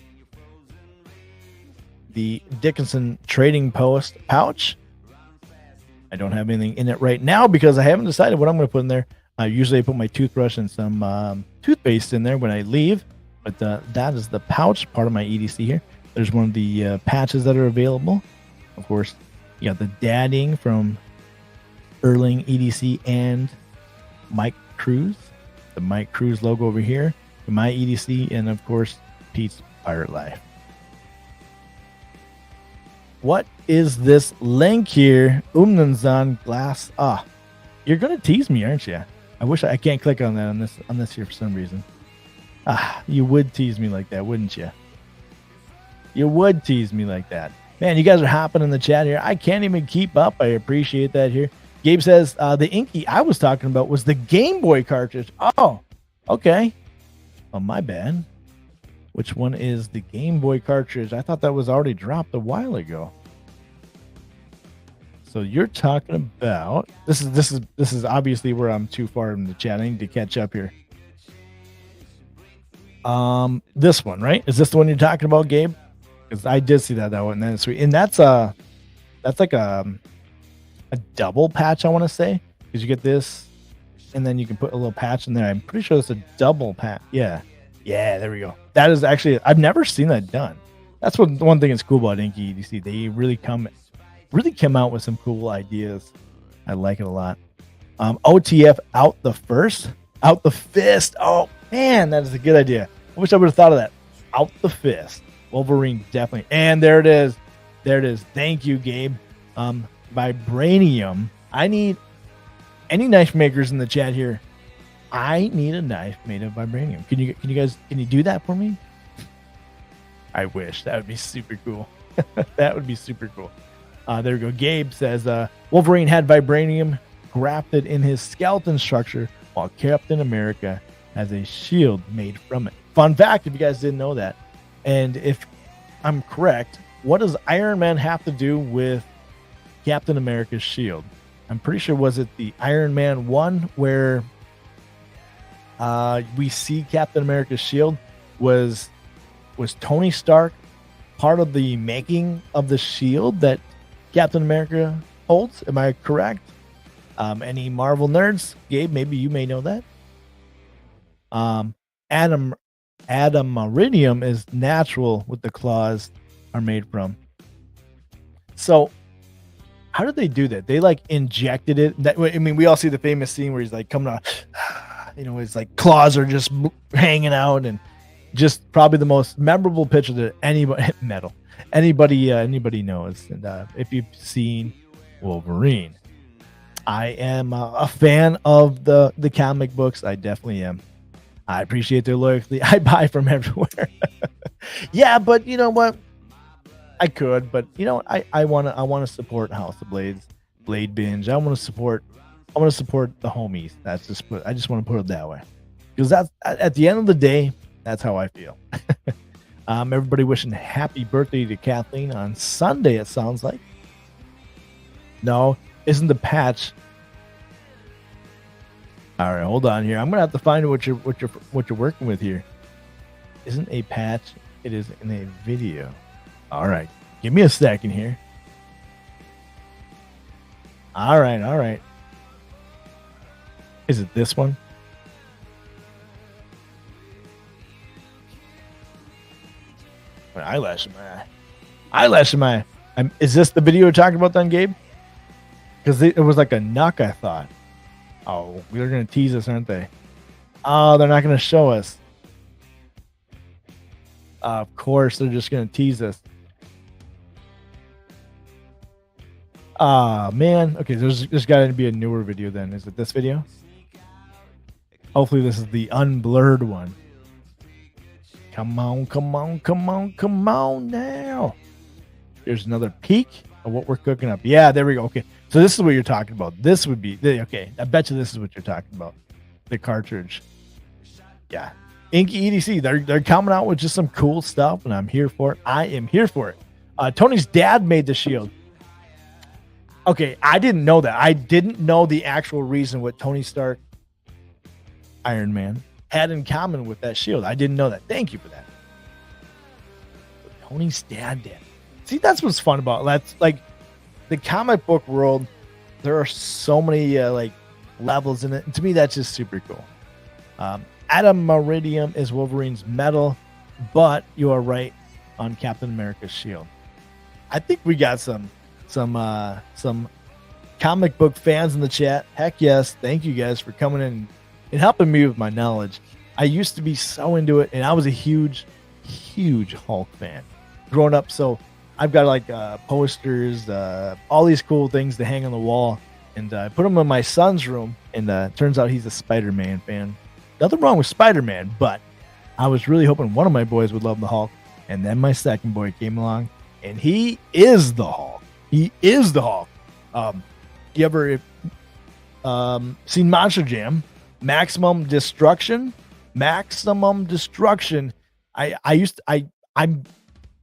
The Dickinson Trading Post pouch. I don't have anything in it right now because I haven't decided what I'm going to put in there. Usually I put my toothbrush and some toothpaste in there when I leave. But that is the pouch part of my EDC here. There's one of the patches that are available. Of course, you got the dadding from Erling EDC and Mike Cruz. The Mike Cruz logo over here. My EDC and, of course, Pete's Pirate Life. What is this link here? Umnanzan glass. You're going to tease me, aren't you? I wish I can't click on that on this here for some reason. You would tease me like that, wouldn't you? You would tease me like that. Man, you guys are hopping in the chat here. I can't even keep up. I appreciate that here. Gabe says the Inky I was talking about was the Game Boy cartridge. Oh, okay. Oh, my bad. Which one is the Game Boy cartridge? I thought that was already dropped a while ago. So you're talking about this is obviously where I'm too far in the chat. I need to catch up here. This one, right? Is this the one you're talking about, Gabe? Because I did see that one. That's sweet, and that's like a double patch. I want to say because you get this, and then you can put a little patch in there. I'm pretty sure it's a double patch. Yeah. There we go. That is actually I've never seen that done. That's what one thing that's cool about Inky EDC. They really come out with some cool ideas. I like it a lot. OTF out the fist. Oh man, that is a good idea. I wish I would have thought of that. Out the fist. Wolverine definitely. And there it is. Thank you, Gabe. Vibranium. I need any knife makers in the chat here. I need a knife made of vibranium. Can you do that for me? I wish. That would be super cool. That would be super cool. There we go. Gabe says Wolverine had vibranium grafted in his skeleton structure while Captain America has a shield made from it. Fun fact, if you guys didn't know that. And if I'm correct, what does Iron Man have to do with Captain America's shield? I'm pretty sure, was it the Iron Man 1 where we see Captain America's shield? Was Tony Stark part of the making of the shield that Captain America holds? Am I correct? Any Marvel nerds? Gabe, maybe you may know that. Adamantium is natural with the claws are made from. So how did they do that? They like injected it. We all see the famous scene where he's like coming out, his like claws are just hanging out, and just probably the most memorable picture that anybody knows. And if you've seen Wolverine, I am a fan of the comic books. I definitely am. I appreciate their loyalty. I buy from everywhere. Yeah, but you know what? I could, but I want to support House of Blades, Blade Binge. I want to support I want to support the homies. That's just I just want to put it that way, because that's at the end of the day, that's how I feel. Everybody wishing happy birthday to Kathleen on Sunday. It sounds like. No, isn't the patch? All right, hold on here. I'm gonna have to find what you're working with here. Isn't a patch? It is in a video. All right, give me a second here. All right. Is it this one? My eyelash in my eye. Eyelash in my eye. Is this the video you're talking about then, Gabe? Because it was like a knuck, I thought. Oh, they're going to tease us, aren't they? Oh, they're not going to show us. Of course, they're just going to tease us. Man. Okay, there's got to be a newer video then. Is it this video? Hopefully this is the unblurred one. Come on now. Here's another peek of what we're cooking up. Yeah, there we go. Okay, so this is what you're talking about. This would be, okay, I bet you this is what you're talking about. The cartridge. Yeah. Inky EDC, they're coming out with just some cool stuff, and I'm here for it. I am here for it. Tony's dad made the shield. Okay, I didn't know that. I didn't know the actual reason what Tony Stark, Iron Man, had in common with that shield. I didn't know that. Thank you for that. But Tony's dad did. See, that's what's fun about it. That's like the comic book world. There are so many like levels in it. And to me, that's just super cool. Adamantium is Wolverine's metal, but you are right on Captain America's shield. I think we got some comic book fans in the chat. Heck yes. Thank you guys for coming in and helping me with my knowledge. I used to be so into it, and I was a huge Hulk fan growing up. So I've got like posters, all these cool things to hang on the wall, and I put them in my son's room. And turns out he's a Spider-Man fan. Nothing wrong with Spider-Man, but I was really hoping one of my boys would love the Hulk. And then my second boy came along, and he is the Hulk. He is the Hulk. You ever seen Monster Jam? Maximum Destruction. I'm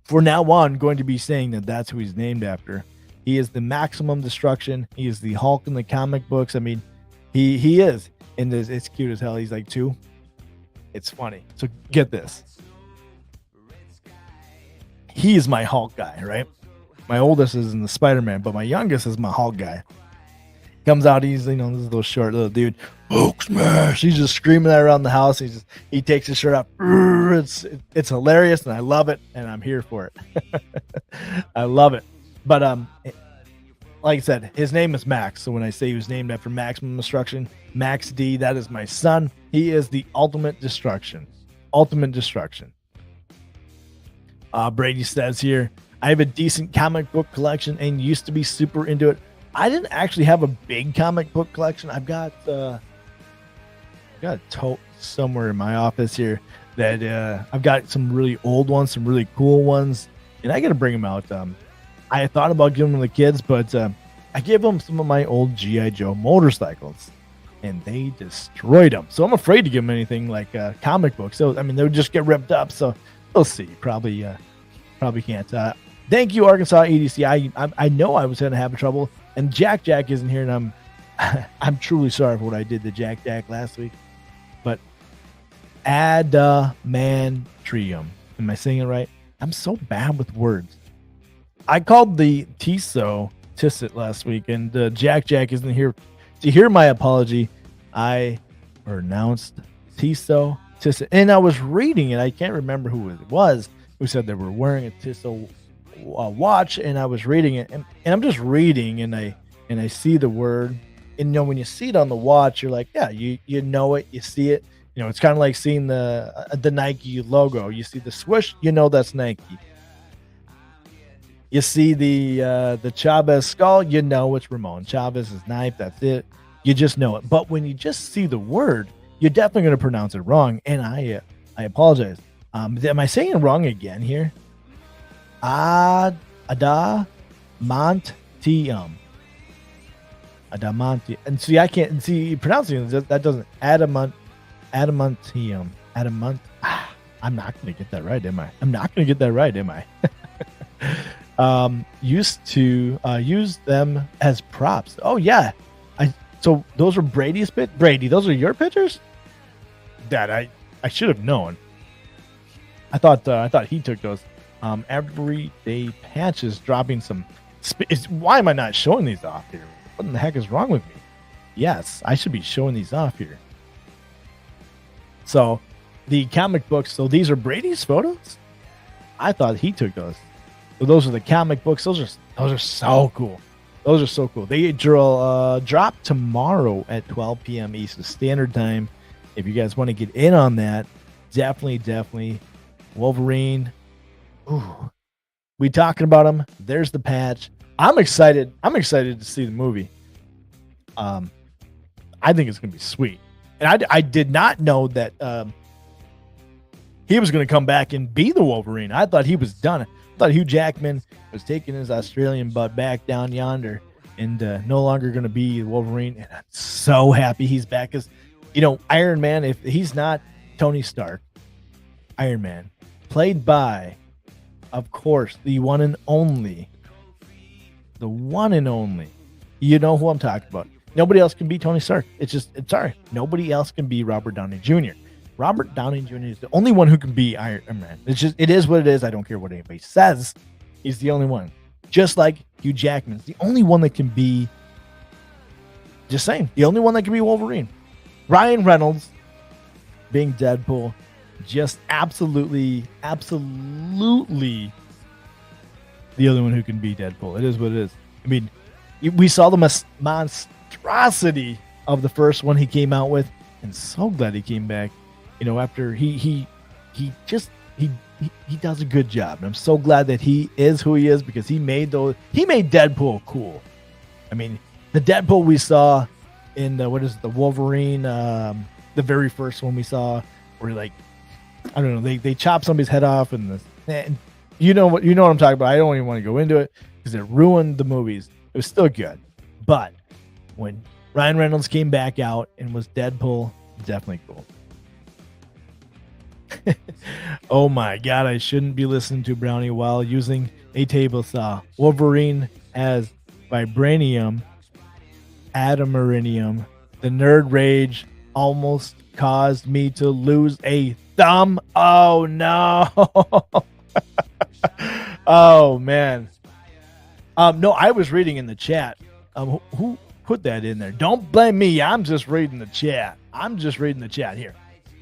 for now on going to be saying that that's who he's named after. He is the Maximum Destruction. He is the Hulk in the comic books. I mean, he is, and it's cute as hell. He's like 2. It's funny. So get this. He is my Hulk guy, right? My oldest is in the Spider-Man, but my youngest is my Hulk guy. Comes out, he's, this little short little dude. Hulk smash! He's just screaming that around the house. He takes his shirt off. It's hilarious, and I love it, and I'm here for it. I love it. But like I said, his name is Max. So when I say he was named after Maximum Destruction, Max D, that is my son. He is the ultimate destruction. Ultimate destruction. Brady says here, I have a decent comic book collection and used to be super into it. I didn't actually have a big comic book collection. I've got a tote somewhere in my office here that I've got some really old ones, some really cool ones, and I got to bring them out. I thought about giving them to the kids, but I gave them some of my old G.I. Joe motorcycles, and they destroyed them. So I'm afraid to give them anything like comic books. So I mean, they would just get ripped up. So we'll see. Probably can't. Thank you, Arkansas EDC. I know I was going to have trouble. And Jack isn't here, and I'm truly sorry for what I did to Jack last week. But adamantium. Am I saying it right? I'm so bad with words. I called the Tiso Tisset last week, and Jack isn't here to hear my apology. I pronounced Tiso Tisset, and I was reading it. I can't remember who it was who said they were wearing a Tiso watch, and I was reading it, and I'm just reading, and I see the word, and when you see it on the watch, you're like, yeah, you know it, you see it, it's kind of like seeing the Nike logo. You see the swoosh, that's Nike. You see the Chavez skull, it's Ramon Chavez's knife. That's it. You just know it. But when you just see the word, you're definitely going to pronounce it wrong, and I apologize. Am I saying it wrong again here? Adamantium. Adamantium. And see, I can't see pronouncing it. That doesn't adamantium. I'm not going to get that right, am I? Used to use them as props. Oh yeah, so those were Brady's pit. Brady, those are your pitchers. That I should have known. I thought he took those. Everyday patches dropping some. Why am I not showing these off here? What in the heck is wrong with me? Yes, I should be showing these off here. So, the comic books. So these are Brady's photos. I thought he took those. So those are the comic books. Those are so cool. Those are so cool. They drop tomorrow at 12 p.m. Eastern Standard Time. If you guys want to get in on that, definitely. Wolverine. Ooh. We talking about him. There's the patch. I'm excited. To see the movie. I think it's gonna be sweet. And I did not know that he was gonna come back and be the Wolverine. I thought he was done. I thought Hugh Jackman was taking his Australian butt back down yonder and no longer gonna be Wolverine. And I'm so happy he's back. Because Iron Man, if he's not Tony Stark, Iron Man, played by, of course, the one and only. You know who I'm talking about. Nobody else can be Tony Stark. Sorry. Nobody else can be Robert Downey Jr. Robert Downey Jr. is the only one who can be Iron Man. It is what it is. I don't care what anybody says. He's the only one. Just like Hugh Jackman's the only one that can be, the only one that can be Wolverine. Ryan Reynolds being Deadpool, just absolutely the only one who can be Deadpool. It is what it is. I mean, we saw the monstrosity of the first one he came out with, and so glad he came back. After he does a good job, and I'm so glad that he is who he is, because he made Deadpool cool. I mean, the Deadpool we saw in the Wolverine, the very first one we saw, where I don't know, they chop somebody's head off, and you know what I'm talking about. I don't even want to go into it because it ruined the movies. It was still good, but when Ryan Reynolds came back out and was Deadpool, definitely cool. Oh my God, I shouldn't be listening to Brownie while using a table saw. Wolverine has vibranium, adamantium. The nerd rage almost caused me to lose a thumb. Oh no. Oh man. No, I was reading in the chat. Who put that in there? Don't blame me. I'm just reading the chat. Here.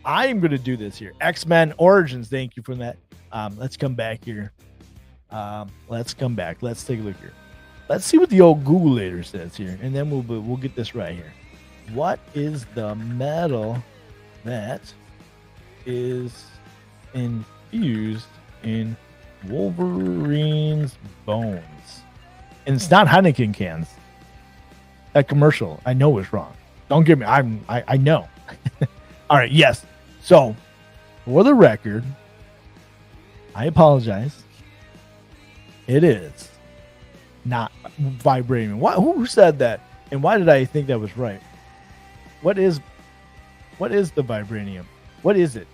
I'm going to do this here. X-Men Origins. Thank you for that. Let's come back here. Let's come back. Let's take a look here. Let's see what the old Googleator says here, and then we'll get this right here. What is the metal that is infused in Wolverine's bones? And it's not Heineken cans. That commercial, I know, is wrong. Don't get me. I know. All right. Yes. So, for the record, I apologize. It is not vibranium. Who said that? And why did I think that was right? What is the vibranium? What is it?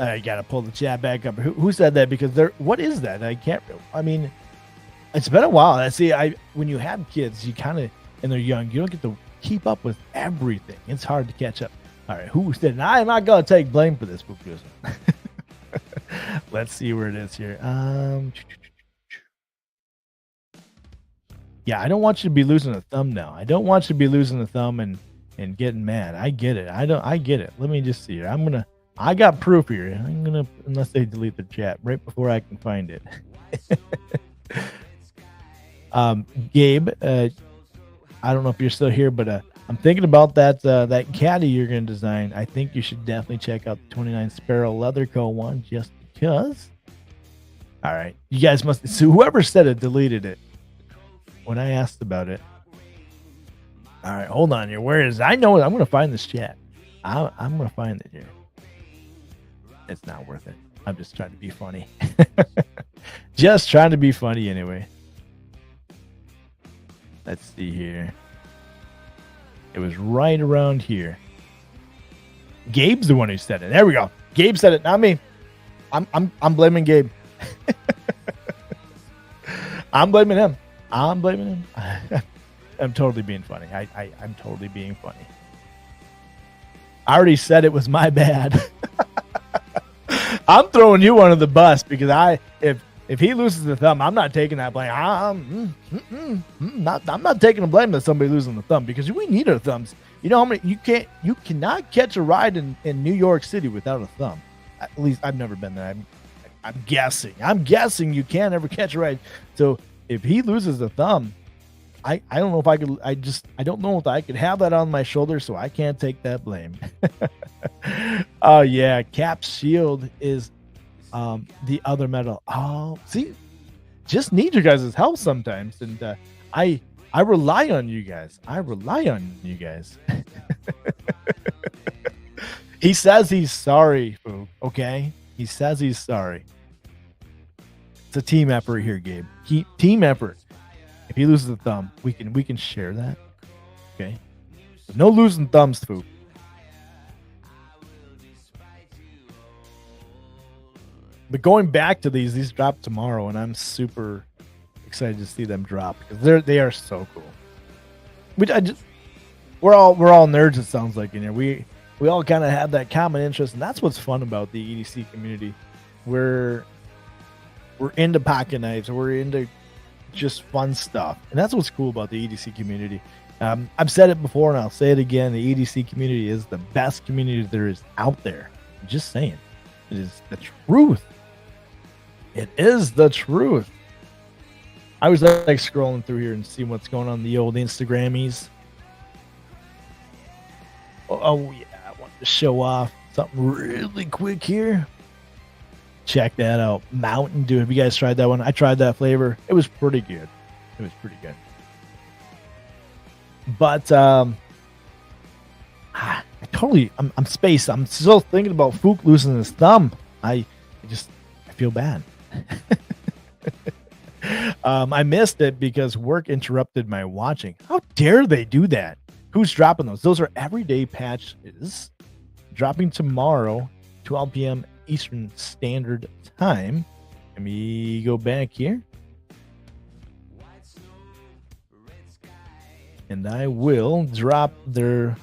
I gotta pull the chat back up. Who said that? Because what is that? I mean, it's been a while. When you have kids, you kind of, and they're young, you don't get to keep up with everything. It's hard to catch up. All right, who said? And I'm not gonna take blame for this, because let's see where it is here. Yeah, I don't want you to be losing a thumb now. I don't want you to be losing a thumb and getting mad. I get it. I get it. Let me just see here. I got proof here. Unless they delete the chat right before I can find it. Gabe, I don't know if you're still here, but I'm thinking about that caddy you're going to design. I think you should definitely check out the 29 Sparrow Leather Co. one, just because. All right. You guys must. So whoever said it deleted it when I asked about it. All right. Hold on here. Where is it? I know it. I'm going to find this chat. I'm going to find it here. It's not worth it. I'm just trying to be funny. Just trying to be funny anyway. Let's see here. It was right around here. Gabe's the one who said it. There we go. Gabe said it, not me. I'm blaming Gabe. I'm blaming him. I'm totally being funny. I'm totally being funny. I already said it was my bad. I'm throwing you under the bus because if he loses the thumb, I'm not taking that blame. I'm not taking the blame that somebody losing the thumb because we need our thumbs. You know how many you cannot catch a ride in New York City without a thumb. At least I've never been there. I'm guessing you can't ever catch a ride. So if he loses the thumb, I don't know if I could. I don't know if I could have that on my shoulder, so I can't take that blame. Oh yeah, Cap's shield is the other medal. Oh, see, just need your guys' help sometimes, and I rely on you guys. He says he's sorry, okay? He says he's sorry. It's a team effort here, Gabe. Team effort. If he loses a thumb, we can share that. Okay? No losing thumbs, Foo. But going back to these drop tomorrow, and I'm super excited to see them drop because they are so cool. Which we're all nerds. It sounds like in here. We all kind of have that common interest, and that's what's fun about the EDC community. We're into pocket knives. We're into just fun stuff, and that's what's cool about the EDC community. I've said it before, and I'll say it again. The EDC community is the best community there is out there. I'm just saying, it is the truth. It is the truth. I was like scrolling through here and seeing what's going on in the old Instagrammies. Oh yeah, I wanted to show off something really quick here. Check that out. Mountain Dew. Have you guys tried that one? I tried that flavor. It was pretty good. But I'm spaced. I'm still thinking about Fook losing his thumb. I feel bad. I missed it because work interrupted my watching. How dare they do that? Who's dropping those? Those are everyday patches. Dropping tomorrow, 12 p.m. Eastern Standard Time. Let me go back here. And I will drop their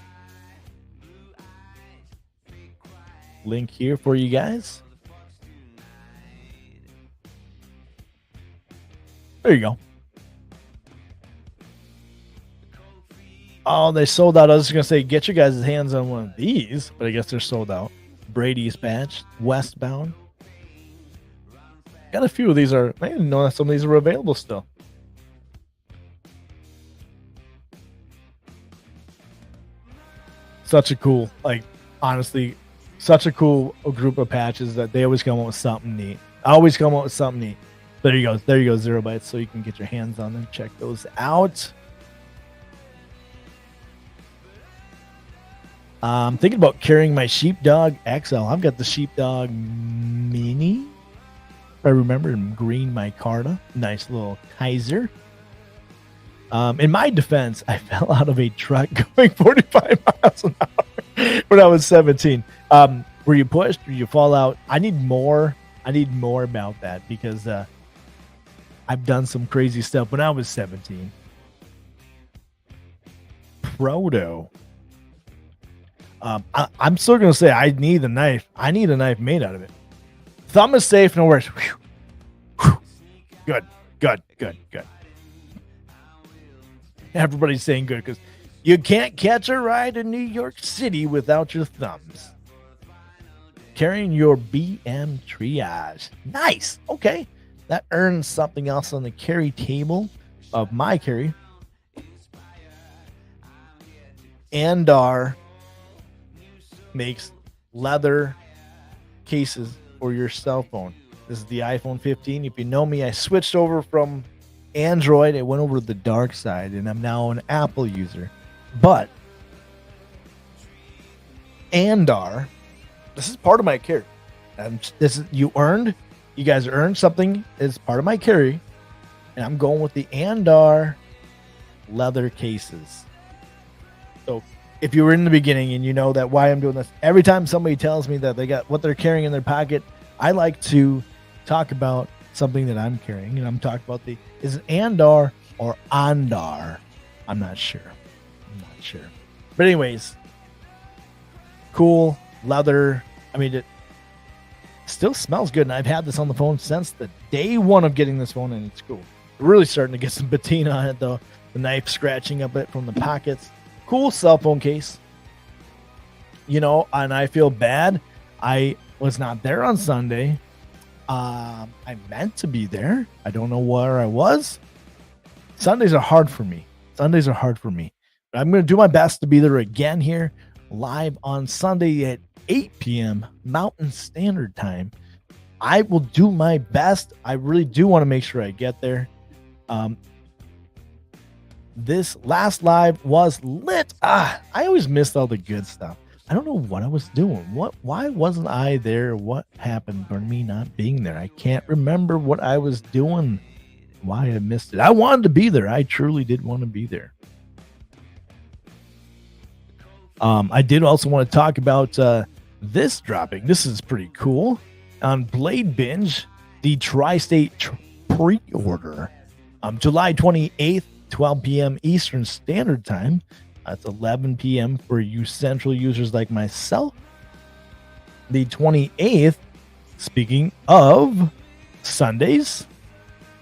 link here for you guys. There you go. Oh, they sold out. I was just going to say, get your guys' hands on one of these, but I guess they're sold out. Brady's patch, Westbound. Got a few of these I didn't know that some of these are available still. Such a cool, honestly, such a cool group of patches that they always come up with something neat. There you go, Zero Bytes, so you can get your hands on them. Check those out. I'm thinking about carrying my Sheepdog XL. I've got the Sheepdog Mini. If I remember, in green micarta. Nice little Kaiser. In my defense, I fell out of a truck going 45 miles an hour when I was 17. Were you pushed or you fall out? I need more about that because I've done some crazy stuff when I was 17. Proto. I'm still going to say I need a knife. I need a knife made out of it. Thumb is safe. No worries. Good. Everybody's saying good because you can't catch a ride in New York City without your thumbs. Carrying your BM triage. Nice. Okay. That earns something else on the carry table of my carry. Andar makes leather cases for your cell phone. This is the iPhone 15. If you know me, I switched over from Android. I went over to the dark side, and I'm now an Apple user. But Andar, this is part of my carry. You guys earned something as part of my carry, and I'm going with the Andar leather cases. So if you were in the beginning and you know that why I'm doing this, every time somebody tells me that they got what they're carrying in their pocket, I like to talk about something that I'm carrying. And I'm talking about is it Andar or Andar? I'm not sure. But anyways, cool leather. I mean, it still smells good. And I've had this on the phone since the day one of getting this phone, and it's cool. Really starting to get some patina on it, though. The knife scratching a bit from the pockets. Cool cell phone case. And I feel bad. I was not there on Sunday. I meant to be there. I don't know where I was. Sundays are hard for me. But I'm going to do my best to be there again here live on Sunday at 8 p.m. Mountain Standard Time. I will do my best. I really do want to make sure I get there. This last live was lit. I always missed all the good stuff. I don't know what I was doing. Why wasn't I there? What happened for me not being there? I can't remember what I was doing. Why I missed it. I wanted to be there. I truly did want to be there. I did also want to talk about this dropping. This is pretty cool. On Blade Binge, the Tri-State pre-order. July 28th, 12 p.m. Eastern Standard Time. That's 11 p.m. for you Central users like myself. The 28th, speaking of Sundays,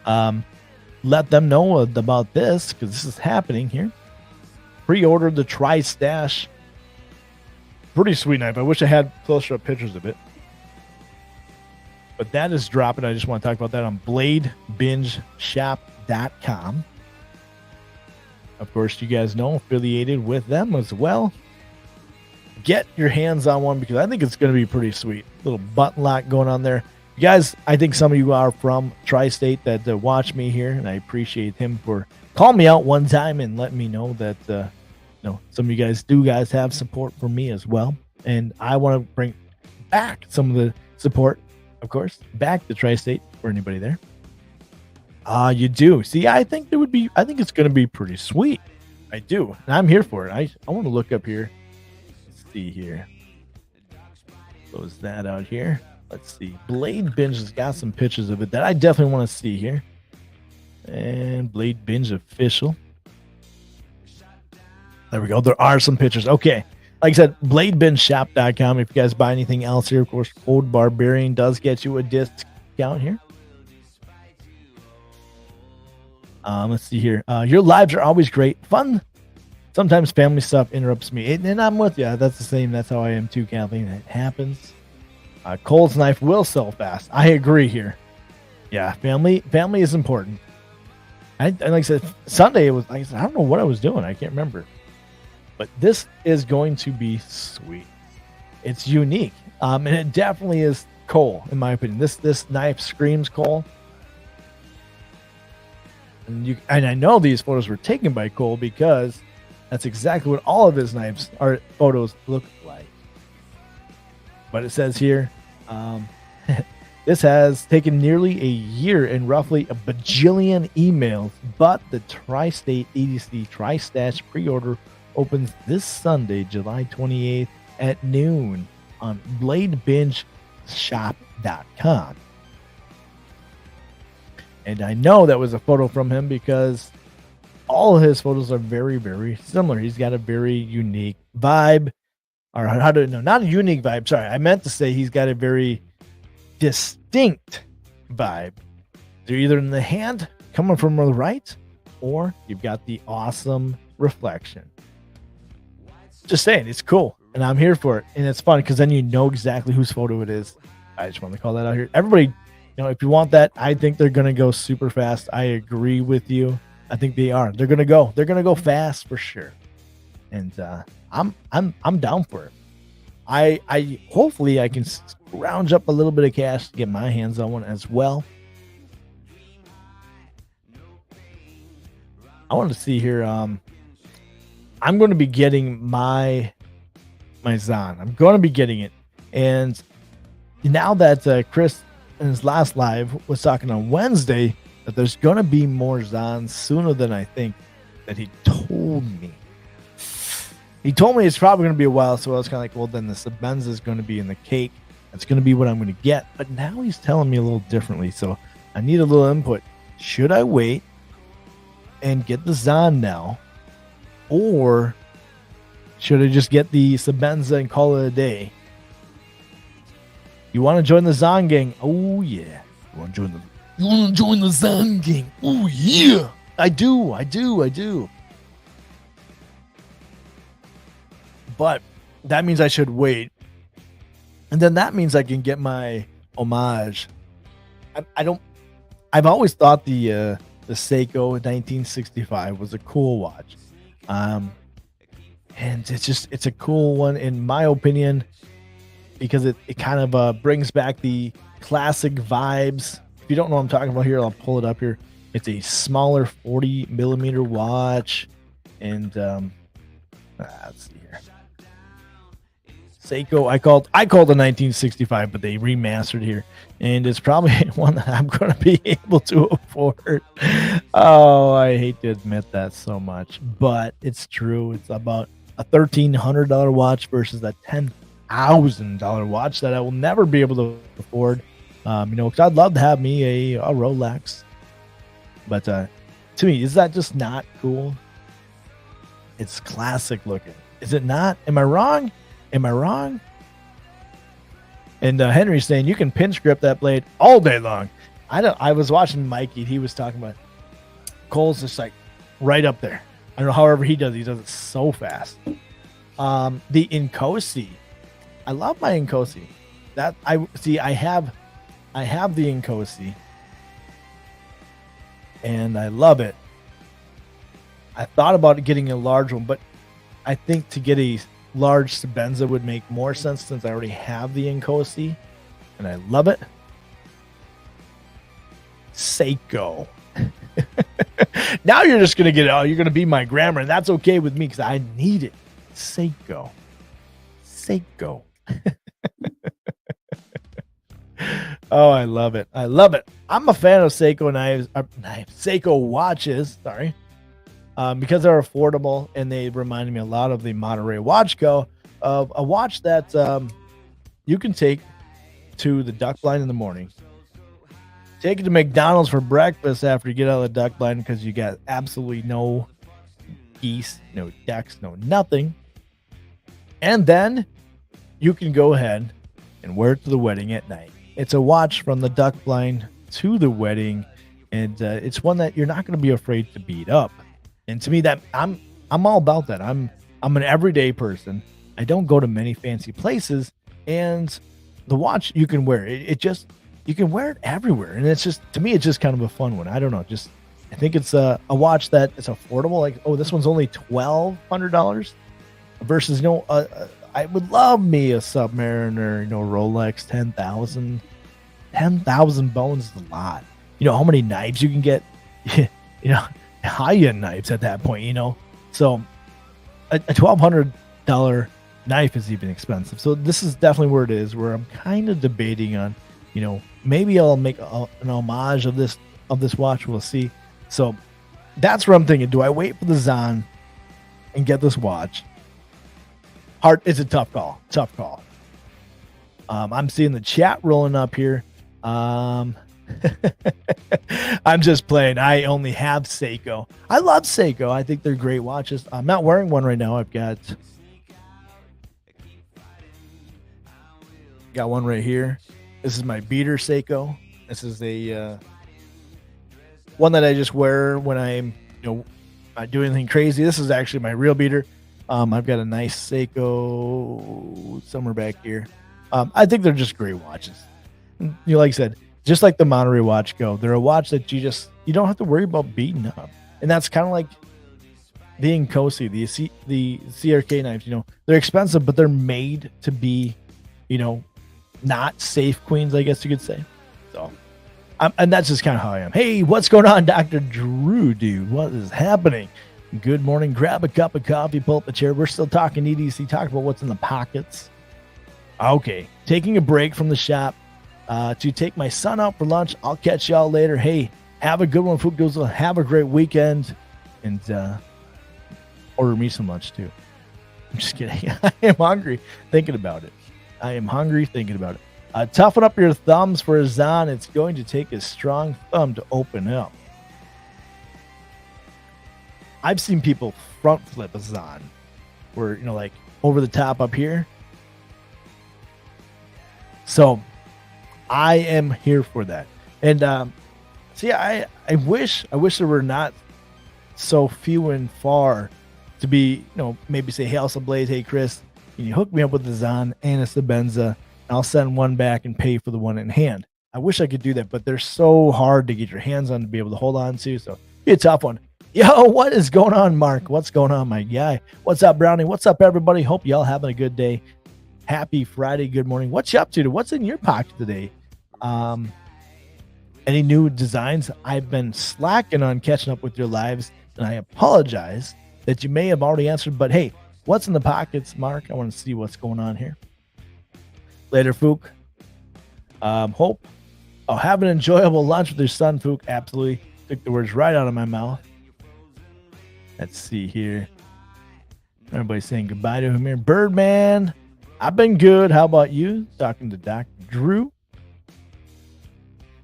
let them know about this because this is happening here. Pre-order the Tri-Stash. Pretty sweet knife. I wish I had closer up pictures of it. But that is dropping. I just want to talk about that on bladebingeshop.com. Of course, you guys know, affiliated with them as well. Get your hands on one because I think it's going to be pretty sweet. Little button lock going on there. You guys, I think some of you are from Tri-State that watch me here, and I appreciate him for calling me out one time and letting me know that some of you guys have support for me as well. And I want to bring back some of the support, of course, back to Tri-State for anybody there. You do. See, I think it's going to be pretty sweet. I do. And I'm here for it. I want to look up here. Let's see here. Close that out here. Let's see. Blade Binge has got some pictures of it that I definitely want to see here. And Blade Binge official. There we go. There are some pictures. Okay. Like I said, bladebingeshop.com. If you guys buy anything else here, of course, Old Barbarian does get you a discount here. Let's see here. Your lives are always great. Fun. Sometimes family stuff interrupts me. And I'm with you. That's the same. That's how I am too, Kathleen. It happens. Cole's knife will sell fast. I agree here. Yeah, family is important. And like I said, Sunday, it was, like I said, I don't know what I was doing. I can't remember. But this is going to be sweet. It's unique. And it definitely is Cole, in my opinion. This knife screams Cole. And I know these photos were taken by Cole because that's exactly what all of his photos look like. But it says here, this has taken nearly a year and roughly a bajillion emails, but the Tri-State EDC Tri-Stash pre-order opens this Sunday, July 28th at noon on bladebingeshop.com. And I know that was a photo from him because all of his photos are very, very similar. He's got a very unique vibe. Or not a unique vibe. Sorry, I meant to say he's got a very distinct vibe. They're either in the hand coming from the right, or you've got the awesome reflection. Just saying, it's cool, and I'm here for it, and it's fun because then you know exactly whose photo it is. I just want to call that out here. Everybody, if you want that, I think they're going to go super fast. I agree with you. I think they are. They're going to go. They're going to go fast for sure. And I'm down for it. I hopefully I can scrounge up a little bit of cash to get my hands on one as well. I want to see here. I'm going to be getting my Zahn. I'm going to be getting it. And now that Chris in his last live was talking on Wednesday that there's going to be more Zahns sooner than I think that he told me. He told me it's probably going to be a while, so I was kind of like, well, then the Sebenza is going to be in the cake. That's going to be what I'm going to get. But now he's telling me a little differently, so I need a little input. Should I wait and get the Zahn now? Or should I just get the Sebenza and call it a day? You want to join the Zahn gang? Oh, yeah. You want to join the Zahn gang? Oh, yeah. I do. But that means I should wait. And then that means I can get my homage. I've always thought the Seiko 1965 was a cool watch. And it's a cool one in my opinion, because it kind of brings back the classic vibes. If you don't know what I'm talking about here, I'll pull it up here. It's a smaller 40 millimeter watch. And let's see here. Seiko, I called the 1965, but they remastered here, and it's probably one that I'm going to be able to afford. Oh, I hate to admit that so much, but it's true. It's about a $1,300 watch versus a $10,000 watch that I will never be able to afford. Because I'd love to have me a Rolex, but to me, is that just not cool? It's classic looking, is it not? Am I wrong? And Henry's saying you can pinch grip that blade all day long. I was watching Mikey. He was talking about Cole's just like right up there. I don't know. However he does it so fast. The Inkosi, I love my Inkosi. That I have the Inkosi, and I love it. I thought about getting a large one, but I think to get a large Sebenza would make more sense since I already have the Inkosi, and I love it. Seiko. Now you're just gonna get it. Oh, you're gonna be my grammar, and that's okay with me because I need it. Seiko. Oh, I love it. I'm a fan of Seiko Seiko watches. Sorry. Because they're affordable and they reminded me a lot of the Monterey Watch Co. of a watch that you can take to the duck blind in the morning, take it to McDonald's for breakfast after you get out of the duck blind because you got absolutely no geese, no ducks, no nothing, and then you can go ahead and wear it to the wedding at night. It's a watch from the duck blind to the wedding, and it's one that you're not going to be afraid to beat up. And to me, that I'm all about that. I'm an everyday person. I don't go to many fancy places, and the watch you can wear it. You can wear it everywhere, and it's just, to me, it's just kind of a fun one. I don't know, I think it's a watch that is affordable. Like, oh, this one's only $1,200 versus I would love me a Submariner, Rolex 10,000 bones is a lot. How many knives you can get, high-end knives at that point, so a $1,200 knife is even expensive. So this is definitely where it is, where I'm kind of debating on, maybe I'll make an homage of this watch. We'll see. So that's what I'm thinking. Do I wait for the Zahn and get this watch? It's a tough call. I'm seeing the chat rolling up here. I'm just playing. I only have Seiko. I love Seiko. I think they're great watches. I'm not wearing one right now. I've got one right here. This is my beater Seiko. This is a one that I just wear when I'm not doing anything crazy. This is actually my real beater. I've got a nice Seiko somewhere back here. I think they're just great watches. Like I said, just like the Monterey Watch Co. They're a watch that you don't have to worry about beating up. And that's kind of like the Inkosi, the CRK knives. They're expensive, but they're made to be, not safe queens, I guess you could say. So, and that's just kind of how I am. Hey, what's going on, Dr. Drew, dude? What is happening? Good morning. Grab a cup of coffee, pull up a chair. We're still talking EDC, talking about what's in the pockets. Okay, taking a break from the shop to take my son out for lunch. I'll catch y'all later. Hey, have a good one, Food Goes. Have a great weekend. And order me some lunch too. I'm just kidding. I am hungry thinking about it. Toughen up your thumbs for a Zahn. It's going to take a strong thumb to open up. I've seen people front flip a Zahn where, like over the top up here. So I am here for that. And I wish there were not so few and far to be, maybe say, hey, House of Blaze, hey, Chris, can you hook me up with the Zahn and a Sabenza, and I'll send one back and pay for the one in hand. I wish I could do that, but they're so hard to get your hands on to be able to hold on to, so it's a tough one. Yo, what is going on, Mark? What's going on, my guy? What's up, Brownie? What's up, everybody? Hope y'all having a good day. Happy Friday. Good morning. What you up to? What's in your pocket today? Any new designs? I've been slacking on catching up with your lives, and I apologize that you may have already answered, but hey, what's in the pockets, Mark? I want to see what's going on here. Later, Fook. Hope. Oh, have an enjoyable lunch with your son, Fook. Absolutely. Took the words right out of my mouth. Let's see here. Everybody's saying goodbye to him here. Birdman. I've been good. How about you? Talking to Dr. Drew.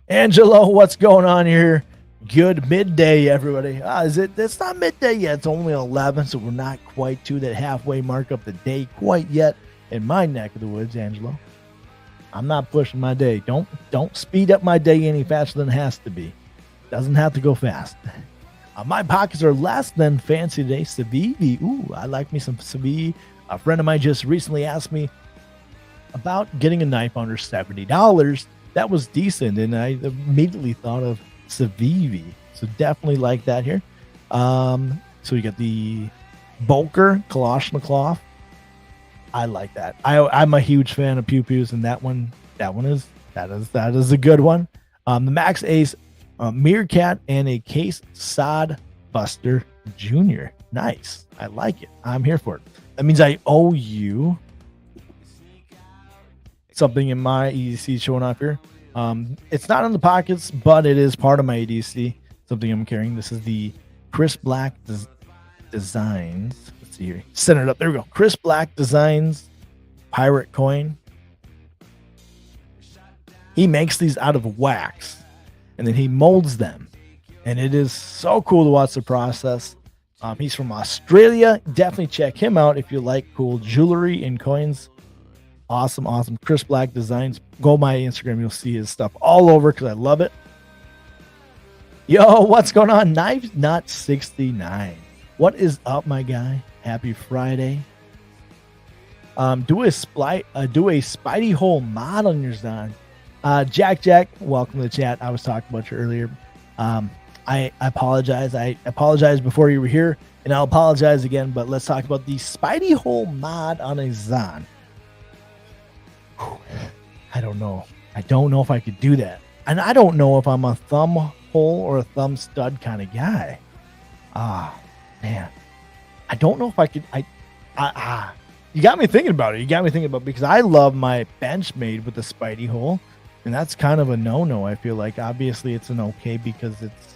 Angelo, what's going on here? Good midday, everybody. It's not midday yet. It's only 11, so we're not quite to that halfway mark of the day quite yet in my neck of the woods, Angelo. I'm not pushing my day. Don't speed up my day any faster than it has to be. Doesn't have to go fast. My pockets are less than fancy today. Civivi. Ooh, I like me some Civivi. A friend of mine just recently asked me about getting a knife under $70. That was decent, and I immediately thought of Civivi. So definitely like that here. So you got the Volker Kalashnikov. I like that. I'm a huge fan of Pew Pews, and that is a good one. The Max Ace Meerkat and a Case Sod Buster Jr. Nice. I like it. I'm here for it. That means I owe you something in my EDC showing up here. It's not in the pockets, but it is part of my EDC. Something I'm carrying. This is the Chris Black Designs. Let's see here. Center it up. There we go. Chris Black Designs Pirate Coin. He makes these out of wax, and then he molds them. And it is so cool to watch the process. He's from Australia. Definitely check him out if you like cool jewelry and coins. Awesome. Chris Black Designs. Go my Instagram. You'll see his stuff all over because I love it. Yo, what's going on? Knives Nut 69. What is up, my guy? Happy Friday. Do a Spidey hole mod on your Zahn. Jack, welcome to the chat. I was talking about you earlier. I apologize. I apologized before you were here, and I'll apologize again, but let's talk about the Spidey hole mod on a Zahn. I don't know. I don't know if I could do that. And I don't know if I'm a thumb hole or a thumb stud kind of guy. Man. I don't know if I could. You got me thinking about it. Because I love my bench made with the Spidey hole. And that's kind of a no-no. I feel like obviously it's an okay because it's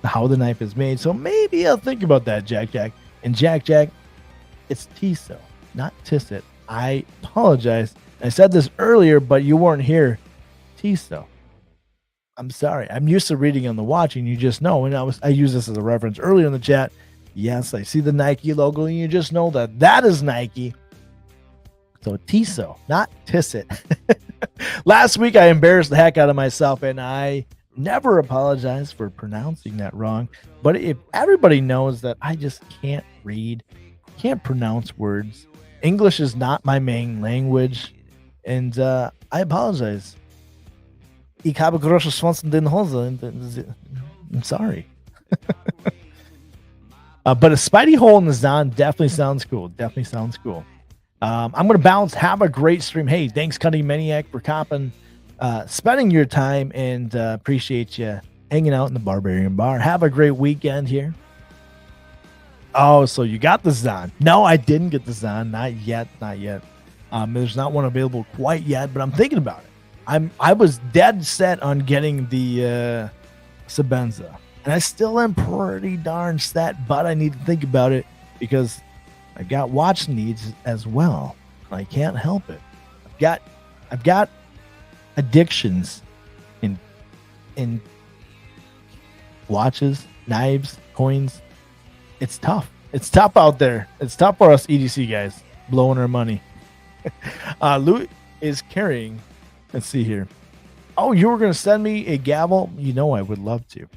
how the knife is made. So maybe I'll think about that, Jack. And Jack, it's Tiso, not Tisset. I apologize. I said this earlier, but you weren't here. Tiso. I'm sorry. I'm used to reading on the watch, and you just know. And I used this as a reference earlier in the chat. Yes, I see the Nike logo, and you just know that is Nike. So Tiso, not Tisset. Last week, I embarrassed the heck out of myself, and I never apologize for pronouncing that wrong. But if everybody knows that I just can't read, can't pronounce words. English is not my main language, and I apologize. Ich habe große Schwanz in den Hosen. I'm sorry. But a Spidey hole in the Zahn definitely sounds cool. I'm going to bounce. Have a great stream. Hey, thanks, Cunning Maniac, for copping, spending your time, and appreciate you hanging out in the Barbarian Bar. Have a great weekend here. Oh, so you got the Zahn. No, I didn't get the Zahn. Not yet. There's not one available quite yet, but I'm thinking about it. I was dead set on getting the Sabenza, and I still am pretty darn set, but I need to think about it. because I've got watch needs as well. I can't help it. I've got addictions in watches, knives, coins. It's tough. It's tough out there. It's tough for us EDC guys blowing our money. Lou is carrying. Let's see here. Oh, you were going to send me a gavel? You know I would love to.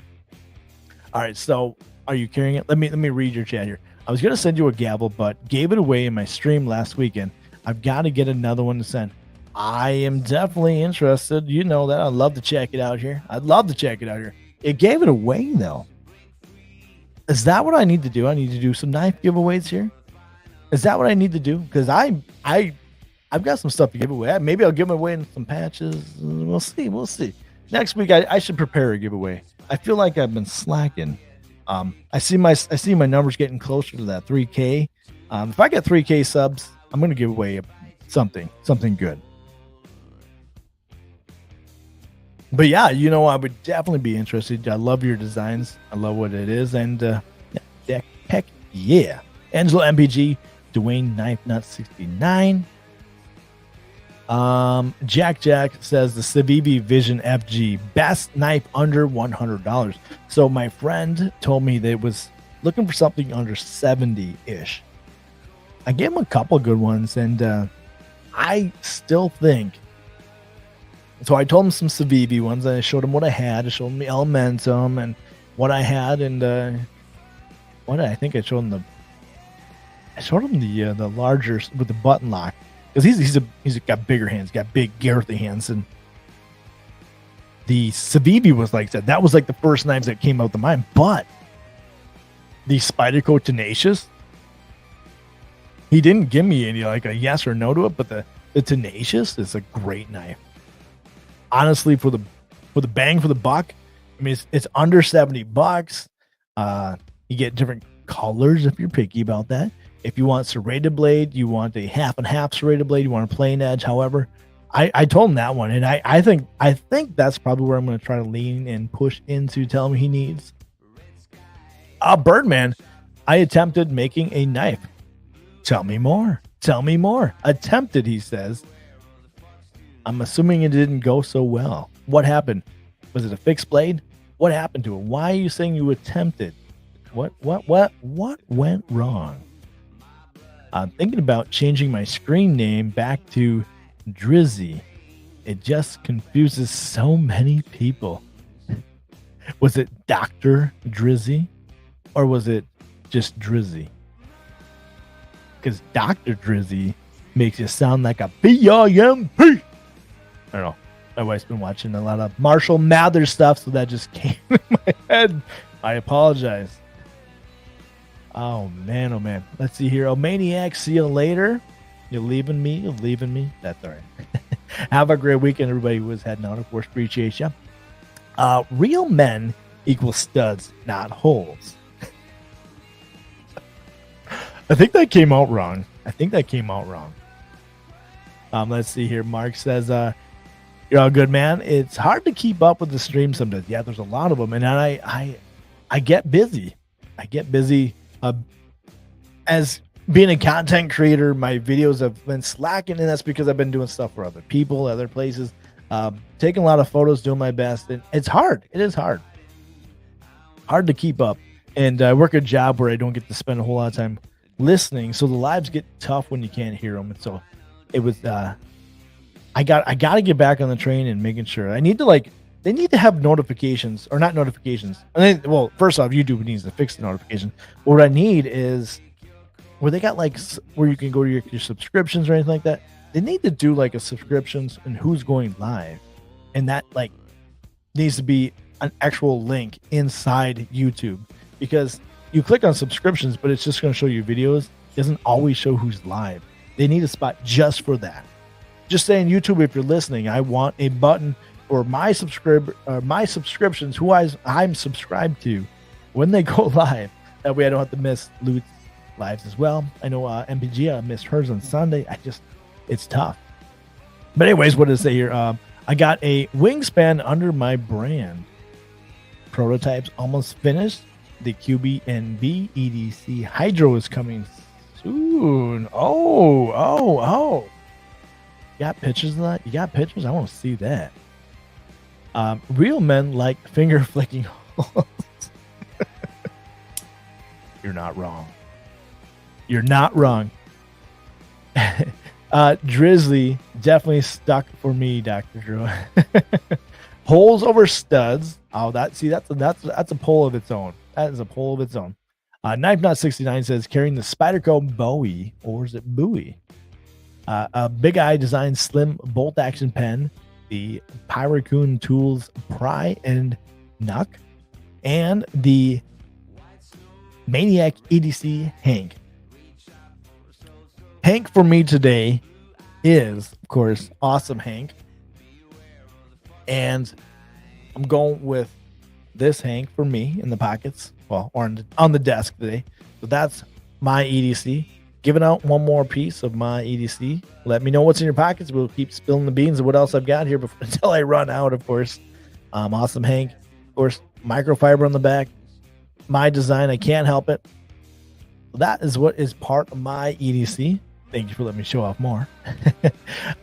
All right, so are you carrying it? Let me read your chat here. I was going to send you a gavel, but gave it away in my stream last weekend. I've got to get another one to send. I am definitely interested. You know that. I'd love to check it out here. It gave it away, though. Is that what I need to do? I need to do some knife giveaways here? Is that what I need to do? Because I've got some stuff to give away. Maybe I'll give away some patches. We'll see. Next week I should prepare a giveaway. I feel like I've been slacking. I see my numbers getting closer to that 3K. If I get 3K subs, I'm going to give away something good. But yeah, I would definitely be interested. I love your designs. I love what it is, and heck yeah. Angelo MPG, Dwayne Knife Nut 69. Jack says the Civivi Vision FG, best knife under $100. So my friend told me they was looking for something under 70-ish. I gave him a couple good ones, and I still think. So I told him some Civivi ones, and I showed him what I had. I showed him the Elementum and what I had, and what did I think I showed him the larger with the button lock. Because he's got bigger hands, got big Garthy hands, and the Civivi was like that. That was like the first knives that came out to mind. But the Spyderco Tenacious, he didn't give me any like a yes or no to it. But the Tenacious is a great knife. Honestly, for the bang for the buck, I mean it's under $70. You get different colors if you're picky about that. If you want serrated blade, you want a half and half serrated blade, you want a plain edge. However, I told him that one, and I think that's probably where I'm going to try to lean and push into. Tell him he needs. Birdman, I attempted making a knife. Tell me more. Attempted, he says. I'm assuming it didn't go so well. What happened? Was it a fixed blade? What happened to it? Why are you saying you attempted? What went wrong? I'm thinking about changing my screen name back to Drizzy. It just confuses so many people. Was it Dr. Drizzy? Or was it just Drizzy? Because Dr. Drizzy makes you sound like a PIMP. I don't know. My wife's been watching a lot of Marshall Mathers stuff, so that just came in my head. I apologize. Oh man. Let's see here. Oh, Maniac, see you later. You're leaving me. That's all right. Have a great weekend, everybody who is heading out. Of course, appreciate you. Real men equal studs, not holes. I think that came out wrong. Let's see here. Mark says, you're all good, man. It's hard to keep up with the stream sometimes. Yeah, there's a lot of them. And I get busy. As being a content creator, my videos have been slacking, and that's because I've been doing stuff for other people, other places, taking a lot of photos, doing my best. And it's hard. It is hard to keep up. And I work a job where I don't get to spend a whole lot of time listening. So the lives get tough when you can't hear them. And so it was, I got to get back on the train and making sure they need to have notifications, or not notifications. And then, well, first off, YouTube needs to fix the notification. What I need is where they got where you can go to your subscriptions or anything like that. They need to do like a subscriptions and who's going live, and that needs to be an actual link inside YouTube, because you click on subscriptions, but it's just going to show you videos. It doesn't always show who's live. They need a spot just for that. Just saying, YouTube, if you're listening, I want a button for my subscriptions, who I'm subscribed to, when they go live. That way I don't have to miss Loot's lives as well. I know MPG, I missed hers on Sunday. It's tough. But anyways, what does it say here? I got a wingspan under my brand. Prototypes almost finished. the QBNB EDC Hydro is coming soon. Oh. You got pictures of that? You got pictures? I want to see that. Real men like finger flicking holes. You're not wrong. You're not wrong. Drizzly definitely stuck for me, Dr. Drew. Holes over studs. Oh, that's a poll of its own. That is a poll of its own. Knife Knot 69 says carrying the Spyderco Bowie, or is it Bowie? A Big Eye Design slim bolt action pen, the Pyrocoon Tools Pry and Nuck, and the Maniac EDC Hank. Hank for me today is, of course, Awesome Hank. And I'm going with this Hank for me in the pockets. Well, or on the desk today. So that's my EDC. Giving out one more piece of my EDC. Let me know what's in your pockets. We'll keep spilling the beans of what else I've got here until I run out, of course. Awesome Hank. Of course, microfiber on the back. My design. I can't help it. That is what is part of my EDC. Thank you for letting me show off more.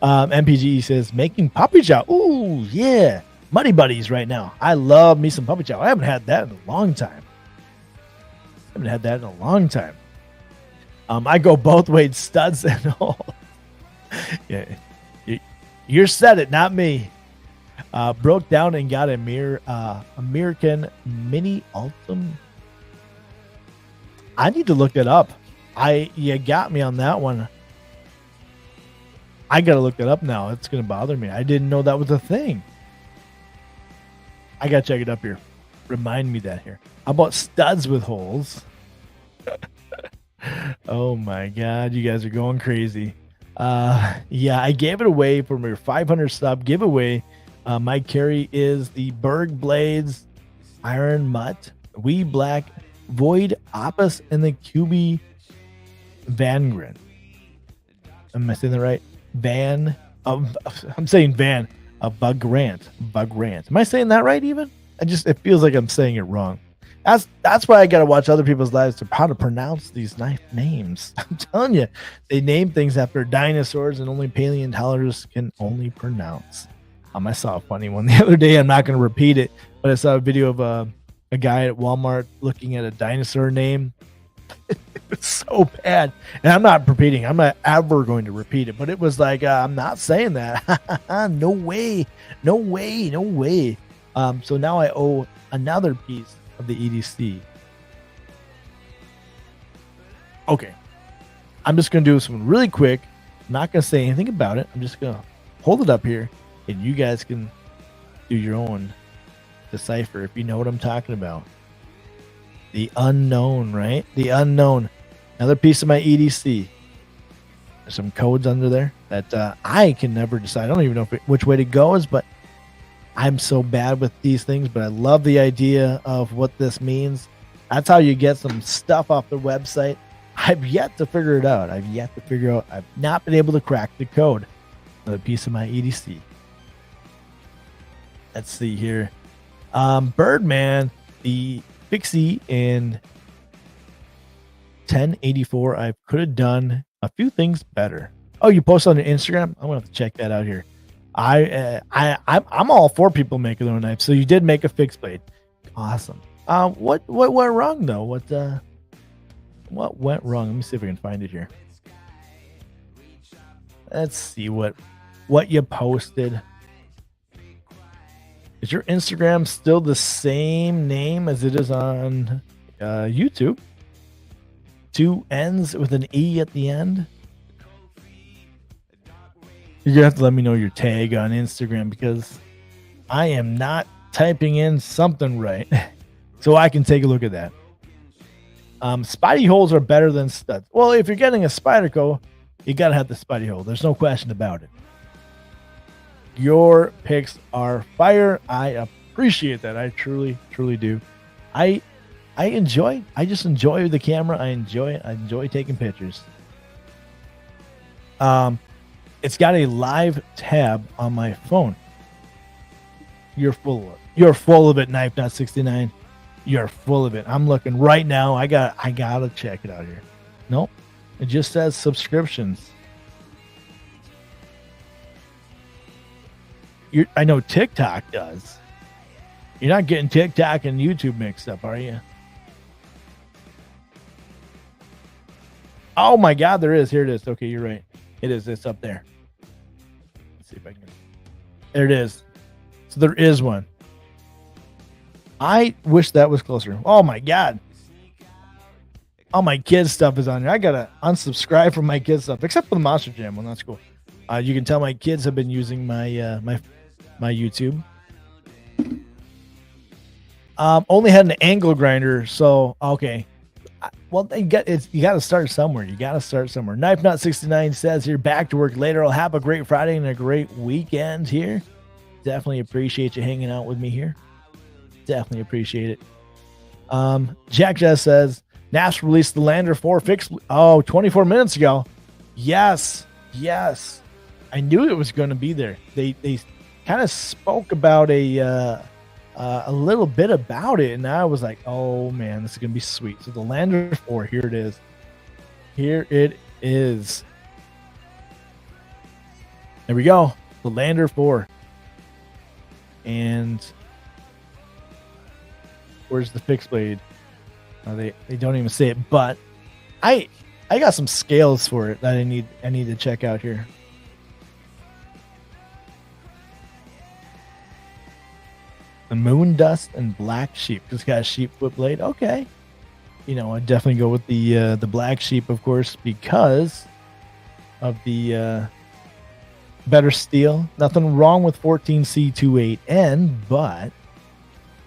MPGE says, making puppy chow. Ooh, yeah. Muddy Buddies right now. I love me some puppy chow. I haven't had that in a long time. I go both ways, studs and all. Yeah, you said it, not me. Broke down and got a American Mini Ultim. I need to look it up. You got me on that one. I gotta look it up now. It's gonna bother me. I didn't know that was a thing. I gotta check it up here. Remind me that here. How about studs with holes? Oh my god, you guys are going crazy. Yeah, I gave it away from your 500 sub giveaway. My carry is the Berg Blades Iron Mutt, Wee Black Void Opus, and the QB Vangren. Am I saying that right? I'm saying Van. Bug Rant. Am I saying that right even? It feels like I'm saying it wrong. That's why I gotta watch other people's lives to how to pronounce these knife names. I'm telling you, they name things after dinosaurs and only paleontologists can only pronounce. I saw a funny one the other day. I'm not gonna repeat it, but I saw a video of a guy at Walmart looking at a dinosaur name. It's so bad, and I'm not repeating. I'm not ever going to repeat it. But it was like I'm not saying that. No way. So now I owe another piece of the EDC. Okay, I'm just gonna do something really quick. I'm not gonna say anything about it. I'm just gonna hold it up here, and you guys can do your own decipher if you know what I'm talking about. The unknown, right? The unknown. Another piece of my EDC. There's some codes under there that I can never decide. I don't even know which way to go is, but I'm so bad with these things, but I love the idea of what this means. That's how you get some stuff off the website. I've yet to figure it out. I've not been able to crack the code. Another piece of my EDC. Let's see here. Birdman, the Pixie in 1084. I could have done a few things better. Oh, you post on your Instagram? I'm gonna have to check that out here. I'm all for people making their own knives. So you did make a fixed blade. Awesome. What went wrong though? What went wrong? Let me see if I can find it here. Let's see what you posted. Is your Instagram still the same name as it is on YouTube? 2 N's with an E at the end? You're going to have to let me know your tag on Instagram because I am not typing in something right. So I can take a look at that. Spidey holes are better than studs. Well, if you're getting a Spyderco, you got to have the Spidey hole. There's no question about it. Your picks are fire. I appreciate that. I truly, truly do. I just enjoy the camera. I enjoy taking pictures. It's got a live tab on my phone. You're full of it, Knife Knot 69. You're full of it. I'm looking right now. I gotta check it out here. Nope. It just says subscriptions. I know TikTok does. You're not getting TikTok and YouTube mixed up, are you? Oh my God, there is. Here it is. Okay, you're right. It is. It's up there. Let's see if I can. There it is. So there is one. I wish that was closer. Oh my God. All my kids' stuff is on there. I gotta unsubscribe from my kids' stuff, except for the Monster Jam one. That's cool. You can tell my kids have been using my my YouTube. Only had an angle grinder, so okay. Well, you got to start somewhere. You got to start somewhere. Knife Nut 69 says here, back to work later. I'll have a great Friday and a great weekend here. Definitely appreciate you hanging out with me here. Definitely appreciate it. Jack Jess says, NAS released the Lander 4 fix. 24 minutes ago. Yes. I knew it was going to be there. They kind of spoke about a little bit about it, and I was like, oh man, this is gonna be sweet. So the Lander 4, here it is. There we go, the Lander 4. And where's the fixed blade? They don't even say it, but I got some scales for it that I need to check out here. The Moon Dust and Black Sheep. It's got a sheep foot blade. Okay. I'd definitely go with the Black Sheep, of course, because of the better steel. Nothing wrong with 14C28N, but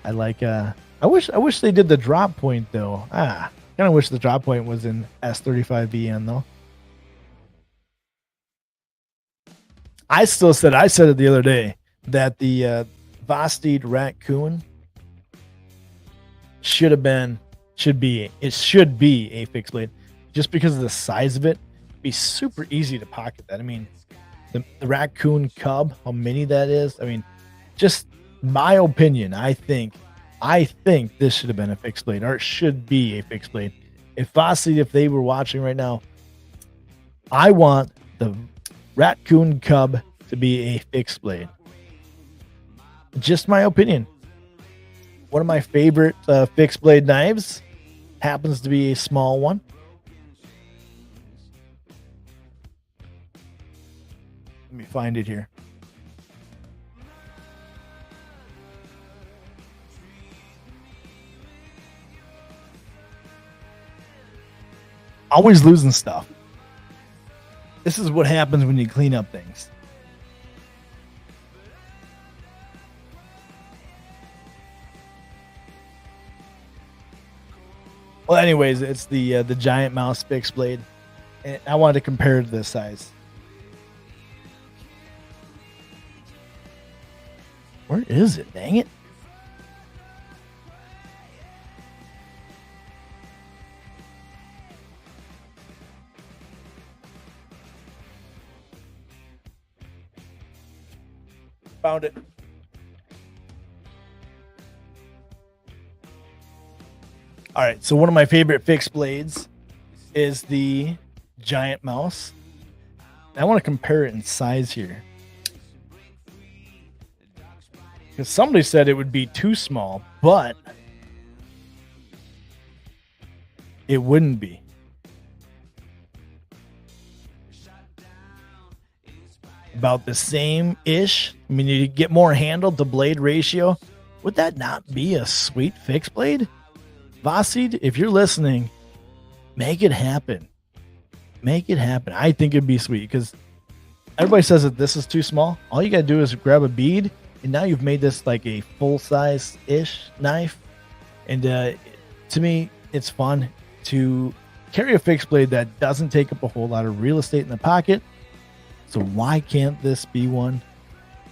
I like I wish they did the drop point though. Kind of wish the drop point was in S35VN though. I said it the other day that the Vosteed Raccoon should be a fixed blade, just because of the size of it. It'd be super easy to pocket that. I mean, the Raccoon Cub, how many that is. I mean, just my opinion. I think this should have been a fixed blade, or it should be a fixed blade. If Vosteed, if they were watching right now, I want the Raccoon Cub to be a fixed blade. Just my opinion. One of my favorite fixed blade knives happens to be a small one. Let me find it here. Always losing stuff. This is what happens when you clean up things. Well, anyways, it's the giant mouse fixed blade, and I wanted to compare it to this size. Where is it? Dang it! Found it. All right, so one of my favorite fixed blades is the giant mouse. I want to compare it in size here, because somebody said it would be too small, but it wouldn't be. About the same-ish. I mean, you get more handle to blade ratio. Would that not be a sweet fixed blade? Vosteed, if you're listening, make it happen. Make it happen. I think it'd be sweet, because everybody says that this is too small. All you got to do is grab a bead, and now you've made this like a full-size-ish knife. And to me, it's fun to carry a fixed blade that doesn't take up a whole lot of real estate in the pocket. So why can't this be one?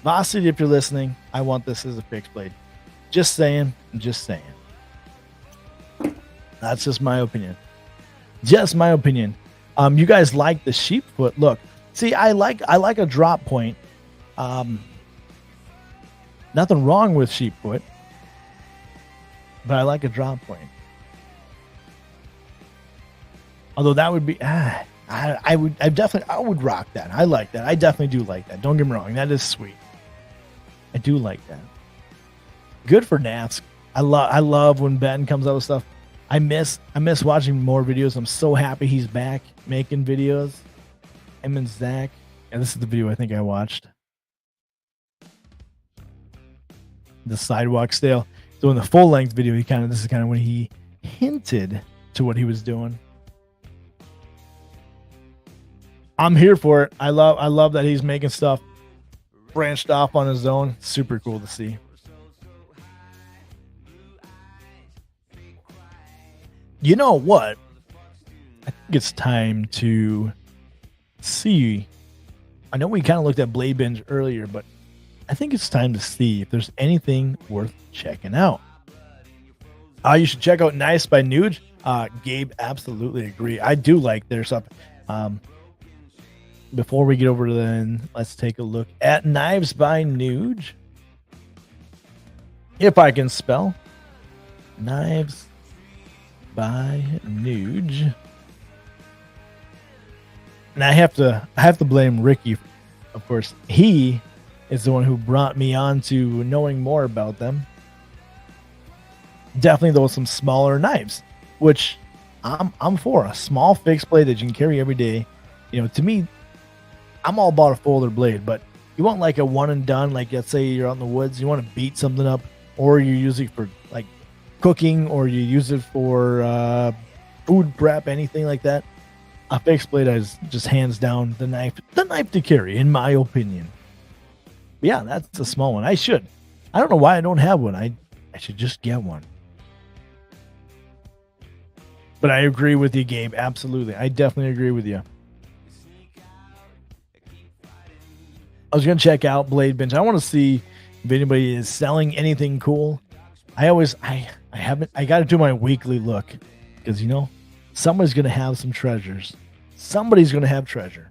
Vosteed, if you're listening, I want this as a fixed blade. Just saying. That's just my opinion. Just my opinion. You guys like the sheep foot look. See, I like a drop point. Nothing wrong with sheep foot. but I like a drop plane. Although that would be, I would rock that. I like that. I definitely do like that. Don't get me wrong. That is sweet. I do like that. Good for Nats. I love when Ben comes out with stuff. I miss watching more videos. I'm so happy he's back making videos. Him and Zach. And this is the video I think I watched. The sidewalk sale. So in the full length video, this is kind of when he hinted to what he was doing. I'm here for it. I love that he's making stuff branched off on his own. Super cool to see. You know what? I think it's time to see. I know we kind of looked at Blade Binge earlier, but I think it's time to see if there's anything worth checking out. You should check out Nice by Nude. Gabe, absolutely agree. I do like their stuff. Before we get over to then, let's take a look at Knives by Nude. If I can spell. Knives by Nude. And I have to blame Ricky, of course. He is the one who brought me on to knowing more about them. Definitely though some smaller knives, which I'm for. A small fixed blade that you can carry every day. You know, to me, I'm all about a folder blade, but you want like a one and done, like let's say you're out in the woods, you want to beat something up, or you use it for like cooking, or you use it for food prep, anything like that. A fixed blade is just hands down the knife to carry, in my opinion. But yeah, that's a small one. I don't know why I don't have one. I should just get one. But I agree with you, Gabe. Absolutely. I definitely agree with you. I was going to check out Blade Bench. I want to see if anybody is selling anything cool. I got to do my weekly look because, you know, somebody's going to have some treasures. Somebody's going to have treasure.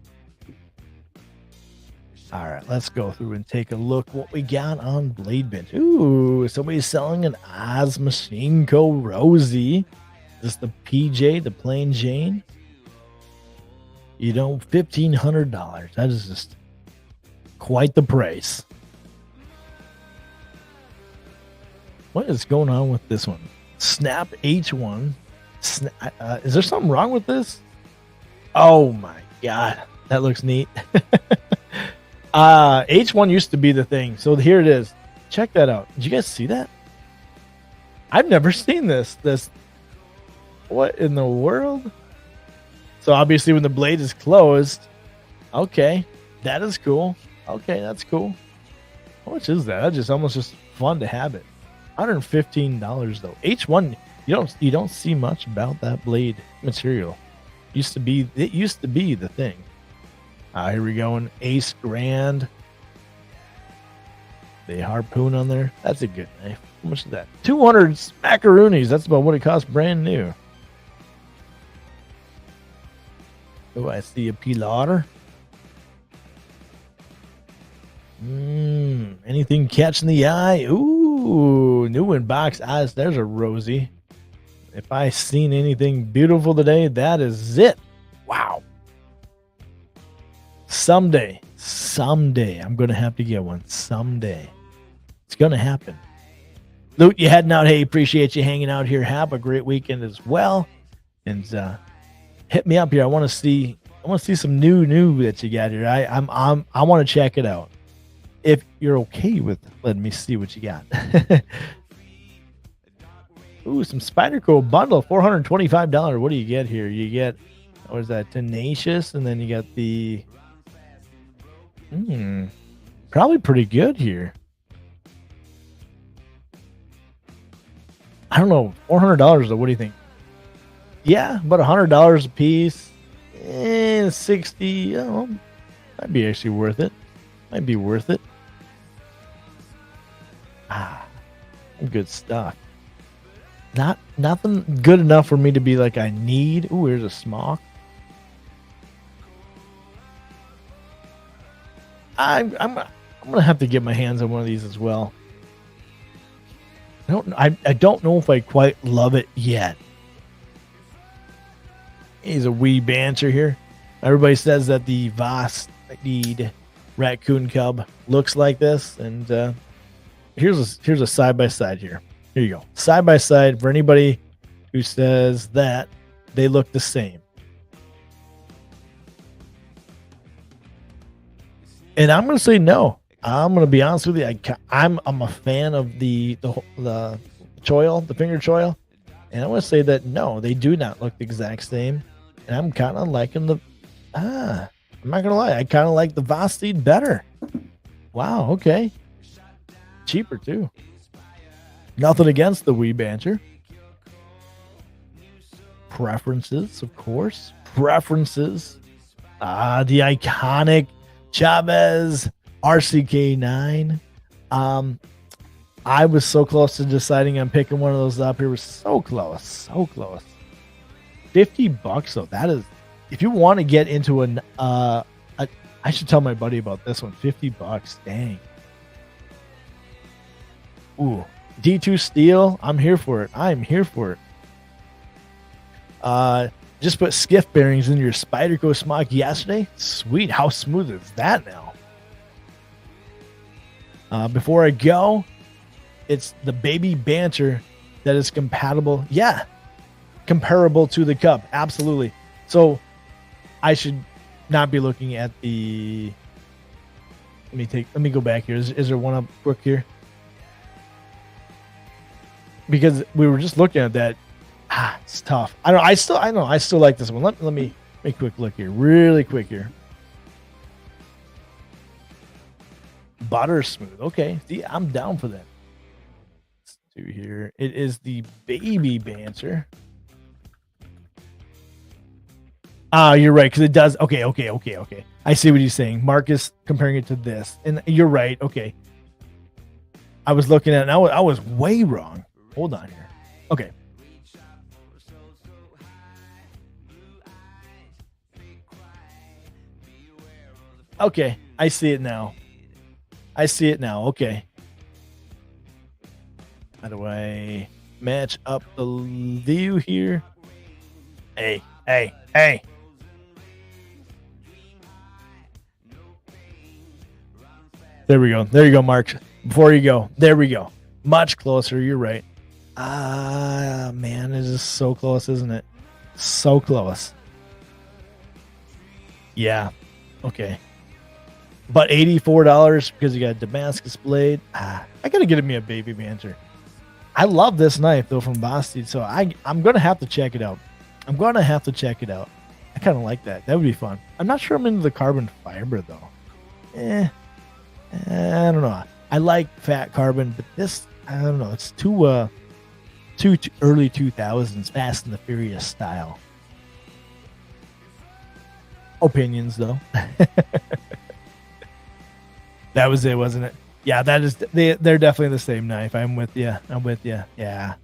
All right, let's go through and take a look what we got on Blade Bench. Ooh, somebody's selling an Oz Machine Co. Rosie. This is the PJ, the plain Jane. You know, $1,500. That is just quite the price. What is going on with this one? Snap H1. Is there something wrong with this? Oh my god, that looks neat. H1 used to be the thing, so here it is. Check that out. Did you guys see that? I've never seen this. What in the world? So obviously when the blade is closed, okay, that is cool. Okay, that's cool. How much is that? That's just almost just fun to have it. $115 though. H1, you don't see much about that blade material. It used to be the thing. Here we go. An Ace Grand. The harpoon on there. That's a good knife. How much is that? 200 smackaroonies. That's about what it costs brand new. Oh, I see a pilar. Anything catching the eye? Ooh, new in box eyes. There's a Rosie. If I seen anything beautiful today, that is it. Wow. Someday, I'm going to have to get one. Someday. It's going to happen. Loot, you heading out. Hey, appreciate you hanging out here. Have a great weekend as well. And hit me up here. I want to see some new that you got here. I want to check it out. If you're okay with letting me see what you got. Ooh, some Spyderco bundle, $425. What do you get here? You get, what is that? Tenacious, and then you got the probably pretty good here. I don't know, $400 though. What do you think? Yeah, about $100 a piece. 60. Oh, might be actually worth it. Might be worth it. Good stuff. Nothing good enough for me to be like I need. Ooh, here's a smock. I'm gonna have to get my hands on one of these as well. I don't know if I quite love it yet. He's a wee banter here. Everybody says that the Voss Need raccoon cub looks like this, and here's a side by side here. Here you go, side by side for anybody who says that they look the same. And I'm going to say no. I'm going to be honest with you. I'm a fan of the choil, the finger choil, and I'm going to say that no, they do not look the exact same. And I'm kind of liking the I'm not going to lie, I kind of like the Vosteed better. Wow, okay. Cheaper too. Nothing against the wee banter. Preferences, of course. Preferences. The iconic Chavez RCK9. I was so close to deciding on picking one of those up. It was so close, so close. $50 though. That is, if you want to get into I should tell my buddy about this one. $50, dang. Ooh, D2 steel. I'm here for it. I'm here for it. Just put skiff bearings in your Spyderco smock yesterday. Sweet. How smooth is that now? Before I go, it's the baby banter that is compatible. Yeah, comparable to the Cub. Absolutely. So I should not be looking at the. Let me go back here. Is there one up quick here? Because we were just looking at that. It's tough. I still like this one. Let me make a quick look here. Really quick here. Butter smooth. Okay. See, I'm down for that. Let's do here. It is the baby banter. You're right, because it does. Okay. I see what he's saying. Marcus comparing it to this. And you're right. Okay. I was looking at it, and I was way wrong. Hold on here. Okay. Okay, I see it now. Okay. How do I match up the view here? Hey. There we go. There you go, Mark. Before you go. There we go. Much closer. You're right. Man, it is so close, isn't it? So close. Yeah. Okay. But $84 because you got a Damascus blade. I gotta get me a baby banter. I love this knife though from Vosteed, so I'm gonna have to check it out. I kind of like that. That would be fun. I'm not sure I'm into the carbon fiber though. I don't know. I like fat carbon, but this, I don't know. It's too early 2000s Fast and the Furious style. Opinions though. That was it, wasn't it? Yeah, they're definitely the same knife. I'm with you. Yeah.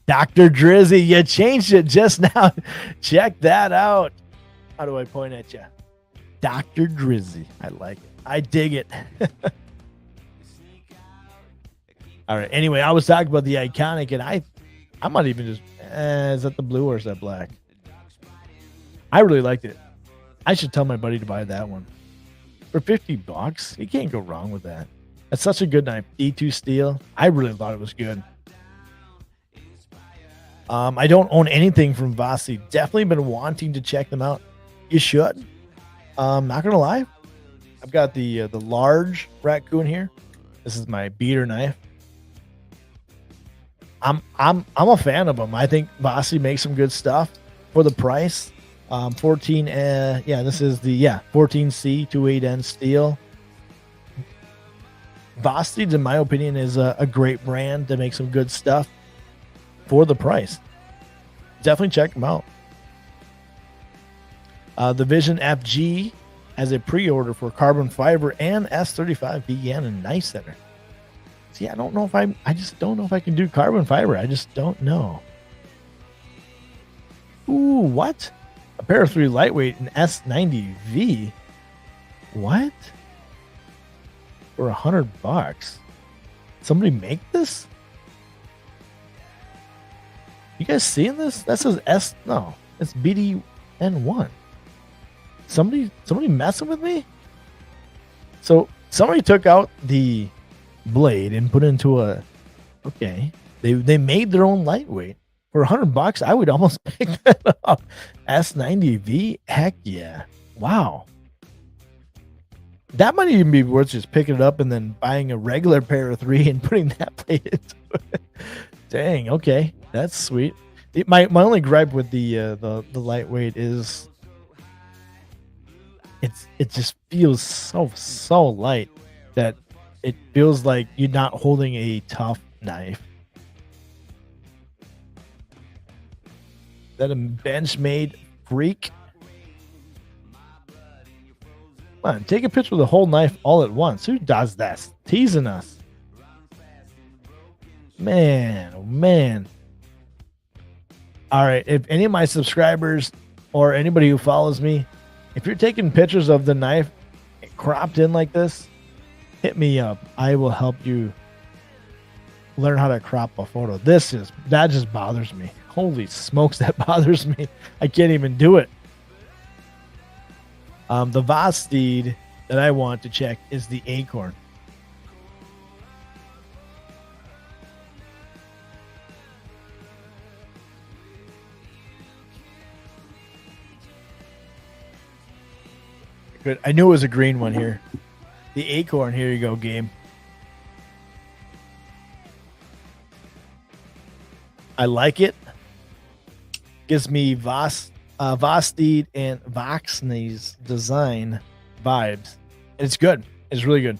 Dr. Drizzy, you changed it just now. Check that out. How do I point at you? Dr. Drizzy. I like it. I dig it. All right. Anyway, I was talking about the iconic, and I might even just, is that the blue or is that black? I really liked it. I should tell my buddy to buy that one. For $50, you can't go wrong with that. That's such a good knife. D2 steel. I really thought it was good. I don't own anything from Vosteed. Definitely been wanting to check them out. You should. Not gonna lie, I've got the large raccoon here. This is my beater knife. I'm a fan of them. I think Vosteed makes some good stuff for the price. 14. This is the 14C 28N steel. Vosteed, in my opinion, is a great brand to make some good stuff for the price. Definitely check them out. The Vision FG has a pre-order for carbon fiber and S35 began in Knife Center. See, I don't know if I just don't know if I can do carbon fiber. I just don't know. Ooh, what? A pair of 3 lightweight and S90V. What? For $100? Somebody make this? You guys seeing this? That says S. No, it's BDN1. Somebody messing with me? So somebody took out the blade and put it into a. Okay, they made their own lightweight for $100. I would almost pick that up. S90V. Heck yeah! Wow. That might even be worth just picking it up and then buying a regular pair of 3 and putting that blade into it. Dang. Okay, that's sweet. My only gripe with the lightweight is it just feels so light that it feels like you're not holding a tough knife. Is that a Benchmade freak? Come on, take a picture of the whole knife all at once. Who does that? Teasing us. Man, oh man. All right, if any of my subscribers or anybody who follows me, if you're taking pictures of the knife cropped in like this, hit me up. I will help you learn how to crop a photo. That just bothers me. Holy smokes, that bothers me. I can't even do it. The Voss steed that I want to check is the Acorn. Good. I knew it was a green one here. The Acorn. Here you go, game. I like it. Gives me Voss steed and Voxney's design vibes. It's good. It's really good.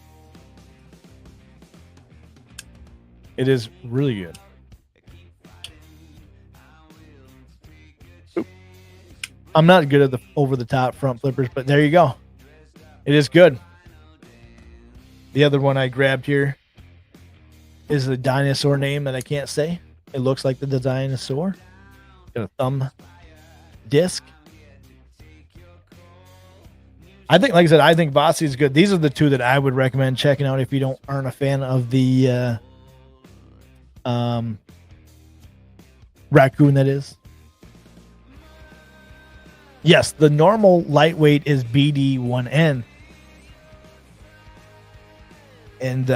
It is really good. Oop. I'm not good at the over the top front flippers, but there you go. It is good. The other one I grabbed here is a dinosaur name that I can't say. It looks like the dinosaur. Got a thumb disc. I think, like I said, I think Vossi is good. These are the two that I would recommend checking out if you aren't a fan of the raccoon. That is. Yes, the normal lightweight is BD1N. And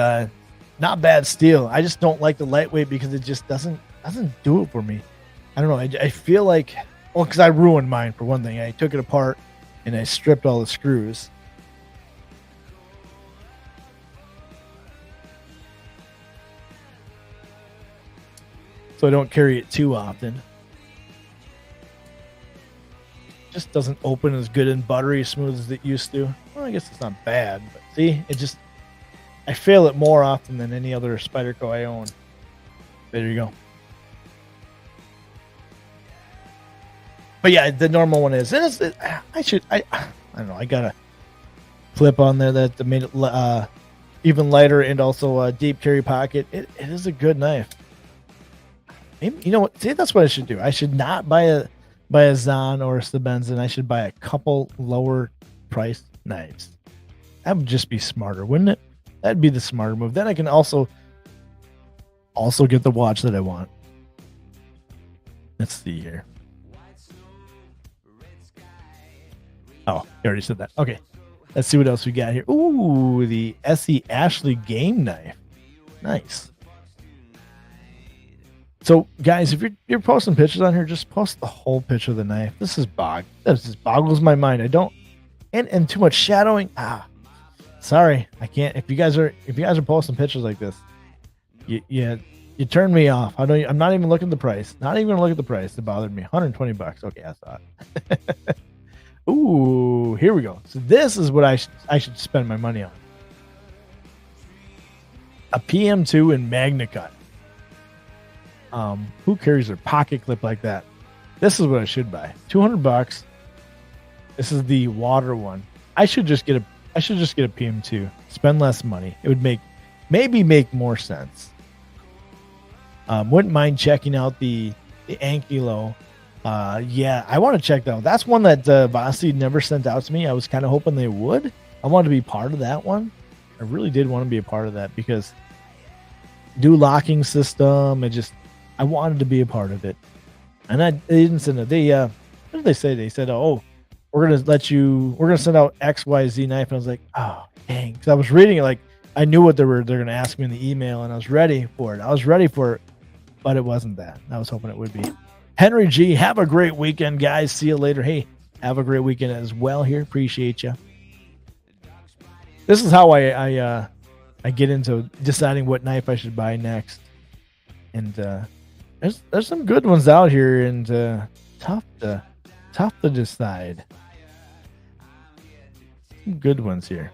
not bad steel. I just don't like the lightweight because it just doesn't do it for me. I don't know. I feel like, well, because I ruined mine for one thing. I took it apart and I stripped all the screws. So I don't carry it too often. Just doesn't open as good and buttery smooth as it used to. Well, I guess it's not bad, but see, I fail it more often than any other Spyderco I own. There you go. But yeah, the normal one is. I don't know. I got a clip on there that made it even lighter and also a deep carry pocket. It is a good knife. Maybe, you know what? See, that's what I should do. I should not buy a Zahn or a Sebenza. I should buy a couple lower priced knives. That would just be smarter, wouldn't it? That'd be the smarter move. Then I can also get the watch that I want. Let's see here. Oh, you already said that. Okay. Let's see what else we got here. Ooh, the S.E. Ashley game knife. Nice. So, guys, if you're posting pictures on here, just post the whole picture of the knife. This just boggles my mind. I don't, and too much shadowing. Sorry, I can't. If you guys are posting pictures like this, you turn me off. I'm not even looking at the price. Not even gonna look at the price. It bothered me. $120. Okay, I saw it. Ooh, here we go. So this is what I should spend my money on. A PM2 in MagnaCut. Who carries their pocket clip like that? This is what I should buy. $200. This is the water one. I should just get a PM2. Spend less money. It would maybe make more sense. Wouldn't mind checking out the Ankylo. Yeah, I want to check that out. That's one that Vossi never sent out to me. I was kind of hoping they would. I wanted to be part of that one. I really did want to be a part of that because do locking system. I wanted to be a part of it. And they didn't send it. What did they say? They said, "Oh, we're gonna send out XYZ knife." And I was like, "Oh, dang!" Because I was reading it, like I knew what they're gonna ask me in the email, and I was ready for it. But it wasn't that. I was hoping it would be. Henry G, have a great weekend, guys. See you later. Hey, have a great weekend as well. Here, appreciate you. This is how I get into deciding what knife I should buy next, and there's some good ones out here, and tough to decide. Some good ones here.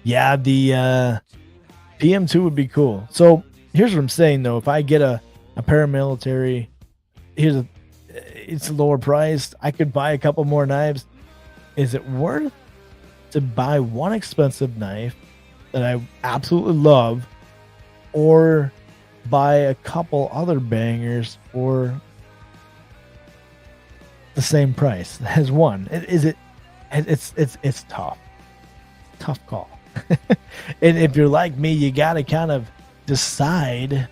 Yeah, the PM2 would be cool. So here's what I'm saying though: if I get a paramilitary, it's lower priced. I could buy a couple more knives. Is it worth to buy one expensive knife that I absolutely love, or buy a couple other bangers for the same price as one? It's tough call. And if you're like me, you got to kind of decide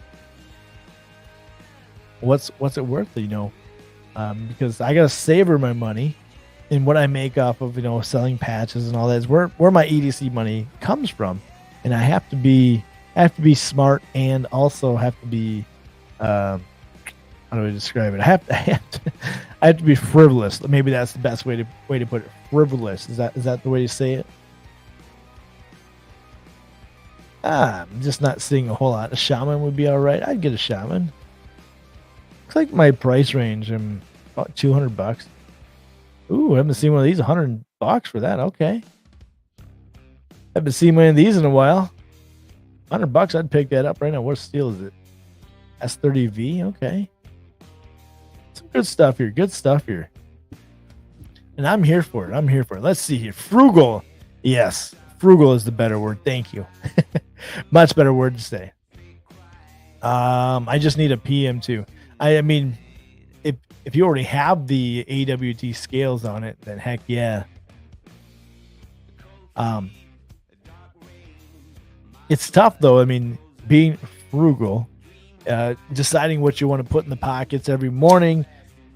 what's it worth, because I got to savor my money, and what I make off of, selling patches and all that is where my EDC money comes from. And I have to be smart, and also have to be, how do I describe it? I have to be frivolous. Maybe that's the best way to put it. Frivolous. Is that the way you say it? I'm just not seeing a whole lot. A shaman would be all right. I'd get a shaman. Looks like my price range. I'm about $200. Ooh, I haven't seen one of these. $100 for that. Okay. Haven't seen one of these in a while. $100. I'd pick that up right now. What steel is it? S30V. Okay. Some good stuff here. Good stuff here. And I'm here for it. Let's see here. Frugal. Yes. Frugal is the better word. Thank you. Much better word to say. I just need a PM2. I mean, if you already have the AWT scales on it, then heck yeah. It's tough though. I mean, being frugal, deciding what you want to put in the pockets every morning.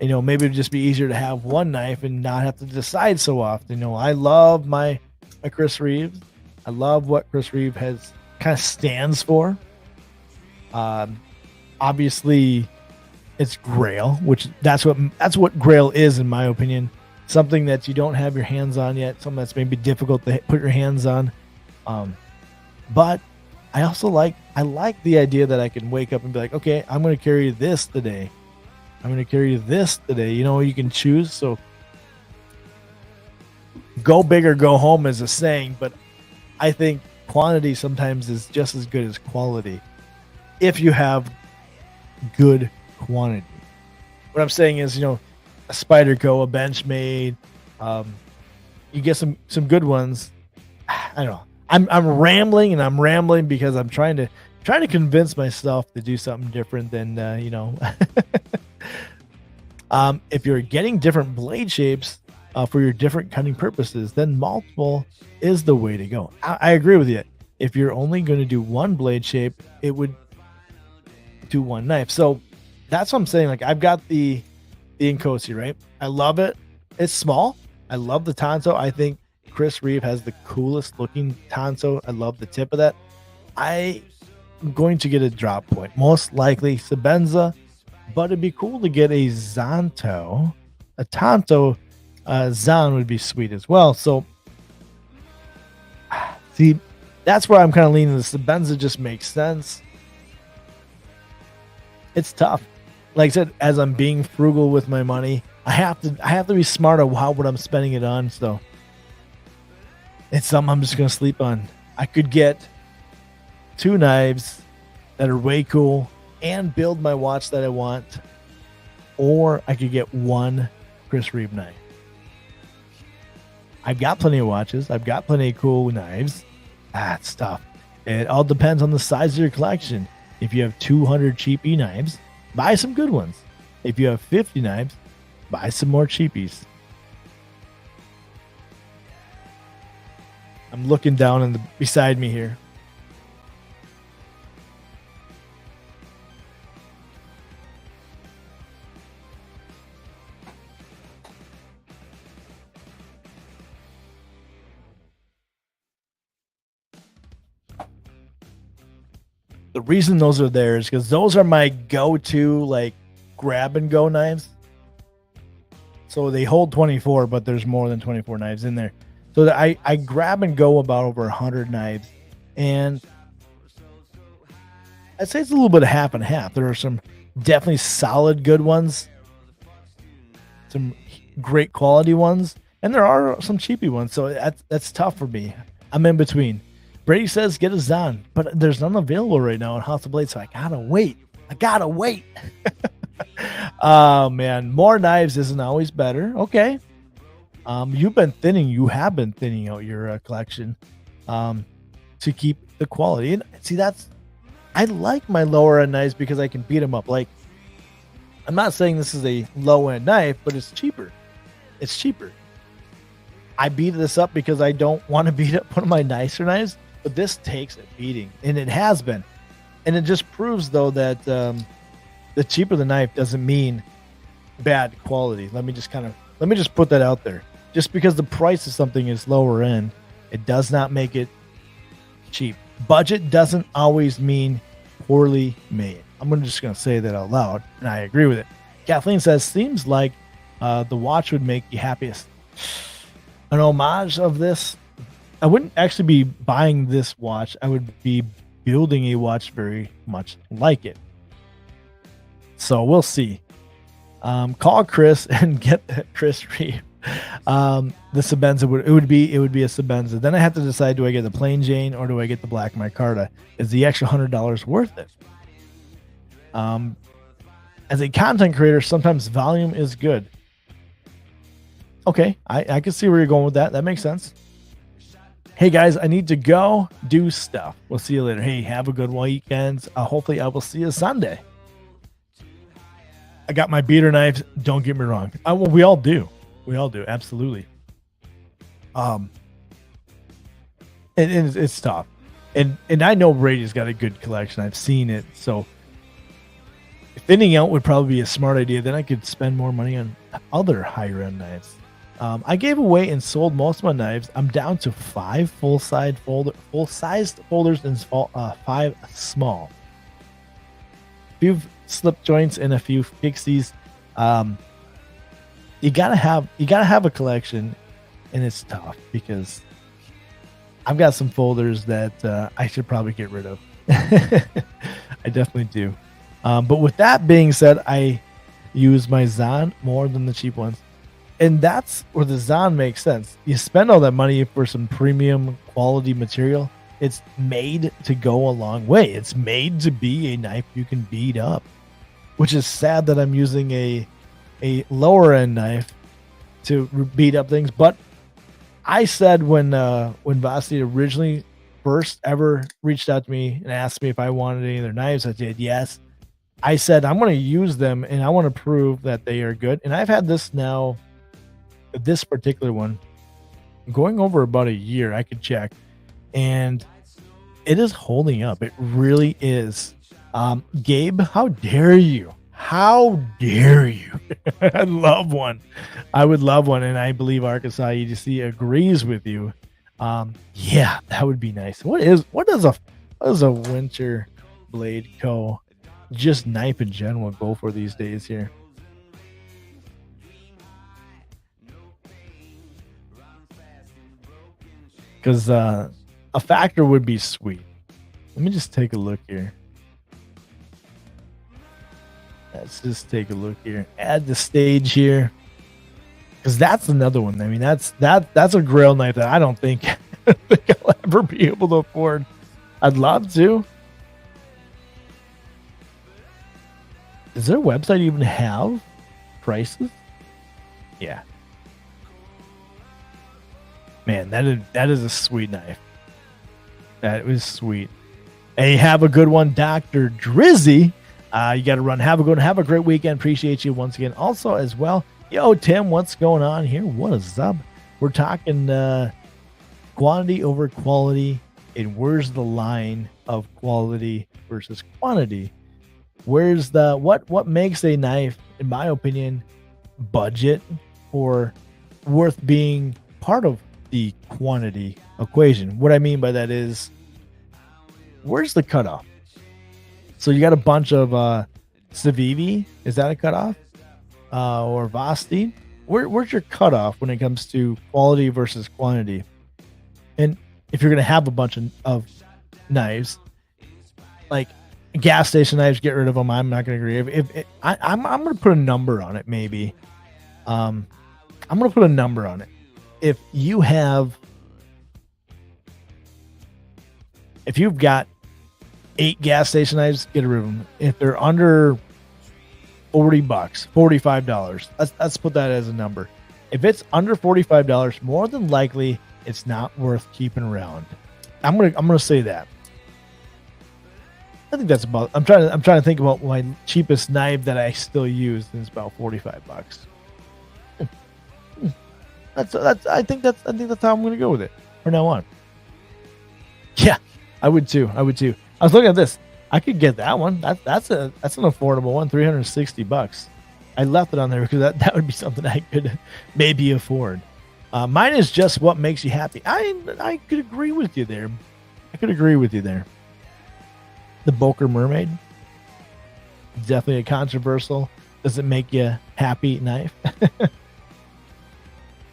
Maybe it'd just be easier to have one knife and not have to decide so often. I love my Chris Reeves. I love what Chris Reeve has kind of stands for. Obviously, it's Grail, which that's what Grail is, in my opinion. Something that you don't have your hands on yet, something that's maybe difficult to put your hands on. But I also like the idea that I can wake up and be like, okay, I'm going to carry this today. You can choose. So go big or go home is a saying, but I think quantity sometimes is just as good as quality if you have good quantity. What I'm saying is, a Spyderco, a Benchmade, you get some good ones. I don't know. I'm rambling because I'm trying to convince myself to do something different than if you're getting different blade shapes for your different cutting purposes, then multiple is the way to go. I agree with you. If you're only going to do one blade shape, it would do one knife. So that's what I'm saying. Like, I've got the Inkosi, right? I love it. It's small. I love the Tonso. I think Chris Reeve has the coolest looking Tonso. I love the tip of that. I'm going to get a drop point, most likely Sabenza, but it'd be cool to get a Zanto. A Tonto Zan would be sweet as well. So, see, that's where I'm kind of leaning. The Sabenza just makes sense. It's tough. Like I said, as I'm being frugal with my money, I have to be smart about what I'm spending it on. So it's something I'm just gonna sleep on. I could get two knives that are way cool and build my watch that I want, or I could get one Chris Reeve knife. I've got plenty of watches. I've got plenty of cool knives. It's tough. It all depends on the size of your collection. If you have 200 cheapy knives, buy some good ones. If you have 50 knives, buy some more cheapies. I'm looking down beside me here. The reason those are there is because those are my go-to like grab and go knives. So they hold 24, but there's more than 24 knives in there. So that I grab and go about over 100 knives, and I'd say it's a little bit of half and half. There are some definitely solid good ones, some great quality ones, and there are some cheapy ones. So that's tough for me. I'm in between. Brady says get a Zon, but there's none available right now on House of Blade, so I gotta wait. Oh man, more knives isn't always better. Okay. You have been thinning out your collection to keep the quality. And see, I like my lower end knives because I can beat them up. Like, I'm not saying this is a low end knife, but it's cheaper. I beat this up because I don't want to beat up one of my nicer knives, but this takes a beating, and it has been. And it just proves, though, that the cheaper the knife doesn't mean bad quality. Let me just put that out there. Just because the price of something is lower end, it does not make it cheap. Budget doesn't always mean poorly made. I'm just going to say that out loud, and I agree with it. Kathleen says, seems like the watch would make you happiest. An homage of this, I wouldn't actually be buying this watch. I would be building a watch very much like it. So we'll see. Call Chris and get that Chris Reeve. The Sabenza it would be a Sabenza. Then I have to decide, do I get the plain Jane or do I get the black micarta? Is the extra $100 worth it? As a content creator, sometimes volume is good. Okay, I can see where you're going with that. That makes sense. Hey guys, I need to go do stuff. We'll see you later. Hey, have a good weekend. Hopefully I will see you Sunday. I got my beater knives. Don't get me wrong. Well, we all do. Absolutely. And it's tough. And I know Brady's got a good collection. I've seen it. So thinning out would probably be a smart idea. Then I could spend more money on other higher end knives. I gave away and sold most of my knives. I'm down to 5 full-sized folders and 5 small. A few slip joints and a few fixies. You gotta have a collection, and it's tough because I've got some folders that I should probably get rid of. I definitely do. But with that being said, I use my Zon more than the cheap ones. And that's where the Zon makes sense. You spend all that money for some premium quality material. It's made to go a long way. It's made to be a knife you can beat up, which is sad that I'm using a lower end knife to beat up things. But I said when Vasti originally first ever reached out to me and asked me if I wanted any of their knives, I did yes. I said I'm going to use them and I want to prove that they are good. And I've had this now, this particular one, going over about a year. I could check, and it is holding up. It really is. Gabe, how dare you? How dare you? I'd love one. I would love one, and I believe Arkansas EDC agrees with you. Yeah, that would be nice. What does a Winter Blade Co. just knife in general go for these days here? Because a factor would be sweet. Let me just take a look here. Let's just take a look here. Add the stage here. Because that's another one. I mean, that's a grail knife that I don't think I'll ever be able to afford. I'd love to. Does their website even have prices? Yeah. Man, that is a sweet knife. That was sweet. Hey, have a good one, Dr. Drizzy. You got to run. Have a great weekend. Appreciate you once again. Also, as well, yo, Tim, what's going on here? What is up? We're talking quantity over quality, and where's the line of quality versus quantity? Where's the what makes a knife, in my opinion, budget or worth being part of the quantity equation? What I mean by that is, where's the cutoff? So you got a bunch of Civivi. Is that a cutoff? Or Vosti? Where's your cutoff when it comes to quality versus quantity? And if you're going to have a bunch of knives, like gas station knives, get rid of them. I'm not going to agree. I'm going to put a number on it, maybe. I'm going to put a number on it. If you've got 8 gas station knives, get rid of them. If they're under $40, $45, let's put that as a number. If it's under $45, more than likely it's not worth keeping around. I'm gonna say that. I think that's about. I'm trying to think about my cheapest knife that I still use, and it's about $45. I think that's how I'm gonna go with it from now on. Yeah, I would too. I was looking at this. I could get that one. That's an affordable one, $360. I left it on there because that would be something I could maybe afford. Mine is just what makes you happy. I could agree with you there. The Boker Mermaid, definitely a controversial. Does it make you happy knife?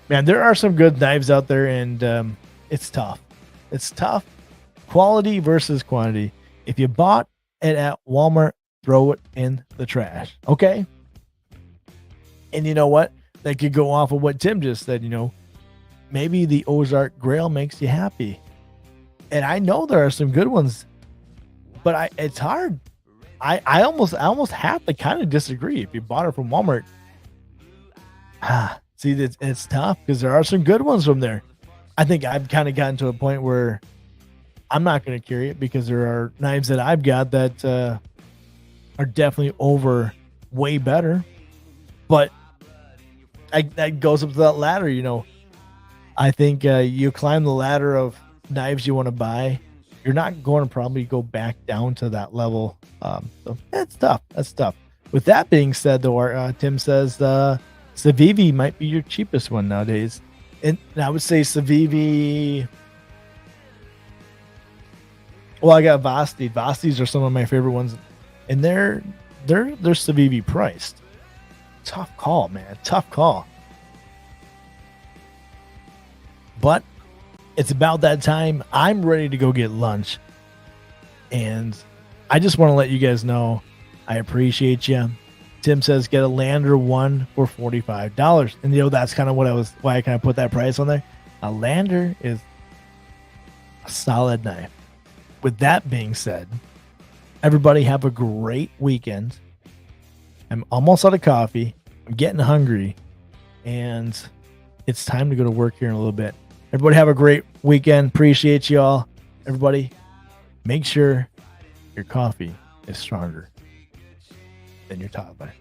Man, there are some good knives out there, and it's tough. It's tough. Quality versus quantity. If you bought it at Walmart, throw it in the trash. Okay? And you know what? That could go off of what Tim just said. Maybe the Ozark Grail makes you happy. And I know there are some good ones, but it's hard. I almost have to kind of disagree. If you bought it from Walmart, see, it's tough because there are some good ones from there. I think I've kind of gotten to a point where I'm not going to carry it because there are knives that I've got that are definitely way better. But that goes up to that ladder, I think you climb the ladder of knives you want to buy. You're not going to probably go back down to that level. So that's tough. With that being said, though, Tim says Civivi might be your cheapest one nowadays. And I would say Civivi. Well, I got Vosti. Vostis are some of my favorite ones, and they're Civivi priced. Tough call, man. Tough call. But it's about that time. I'm ready to go get lunch, and I just want to let you guys know I appreciate you. Tim says get a Lander 1 for $45, and that's kind of why I kind of put that price on there. A Lander is a solid knife. With that being said, everybody have a great weekend. I'm almost out of coffee. I'm getting hungry, and it's time to go to work here in a little bit. Everybody have a great weekend. Appreciate you all. Everybody, make sure your coffee is stronger than your toddler.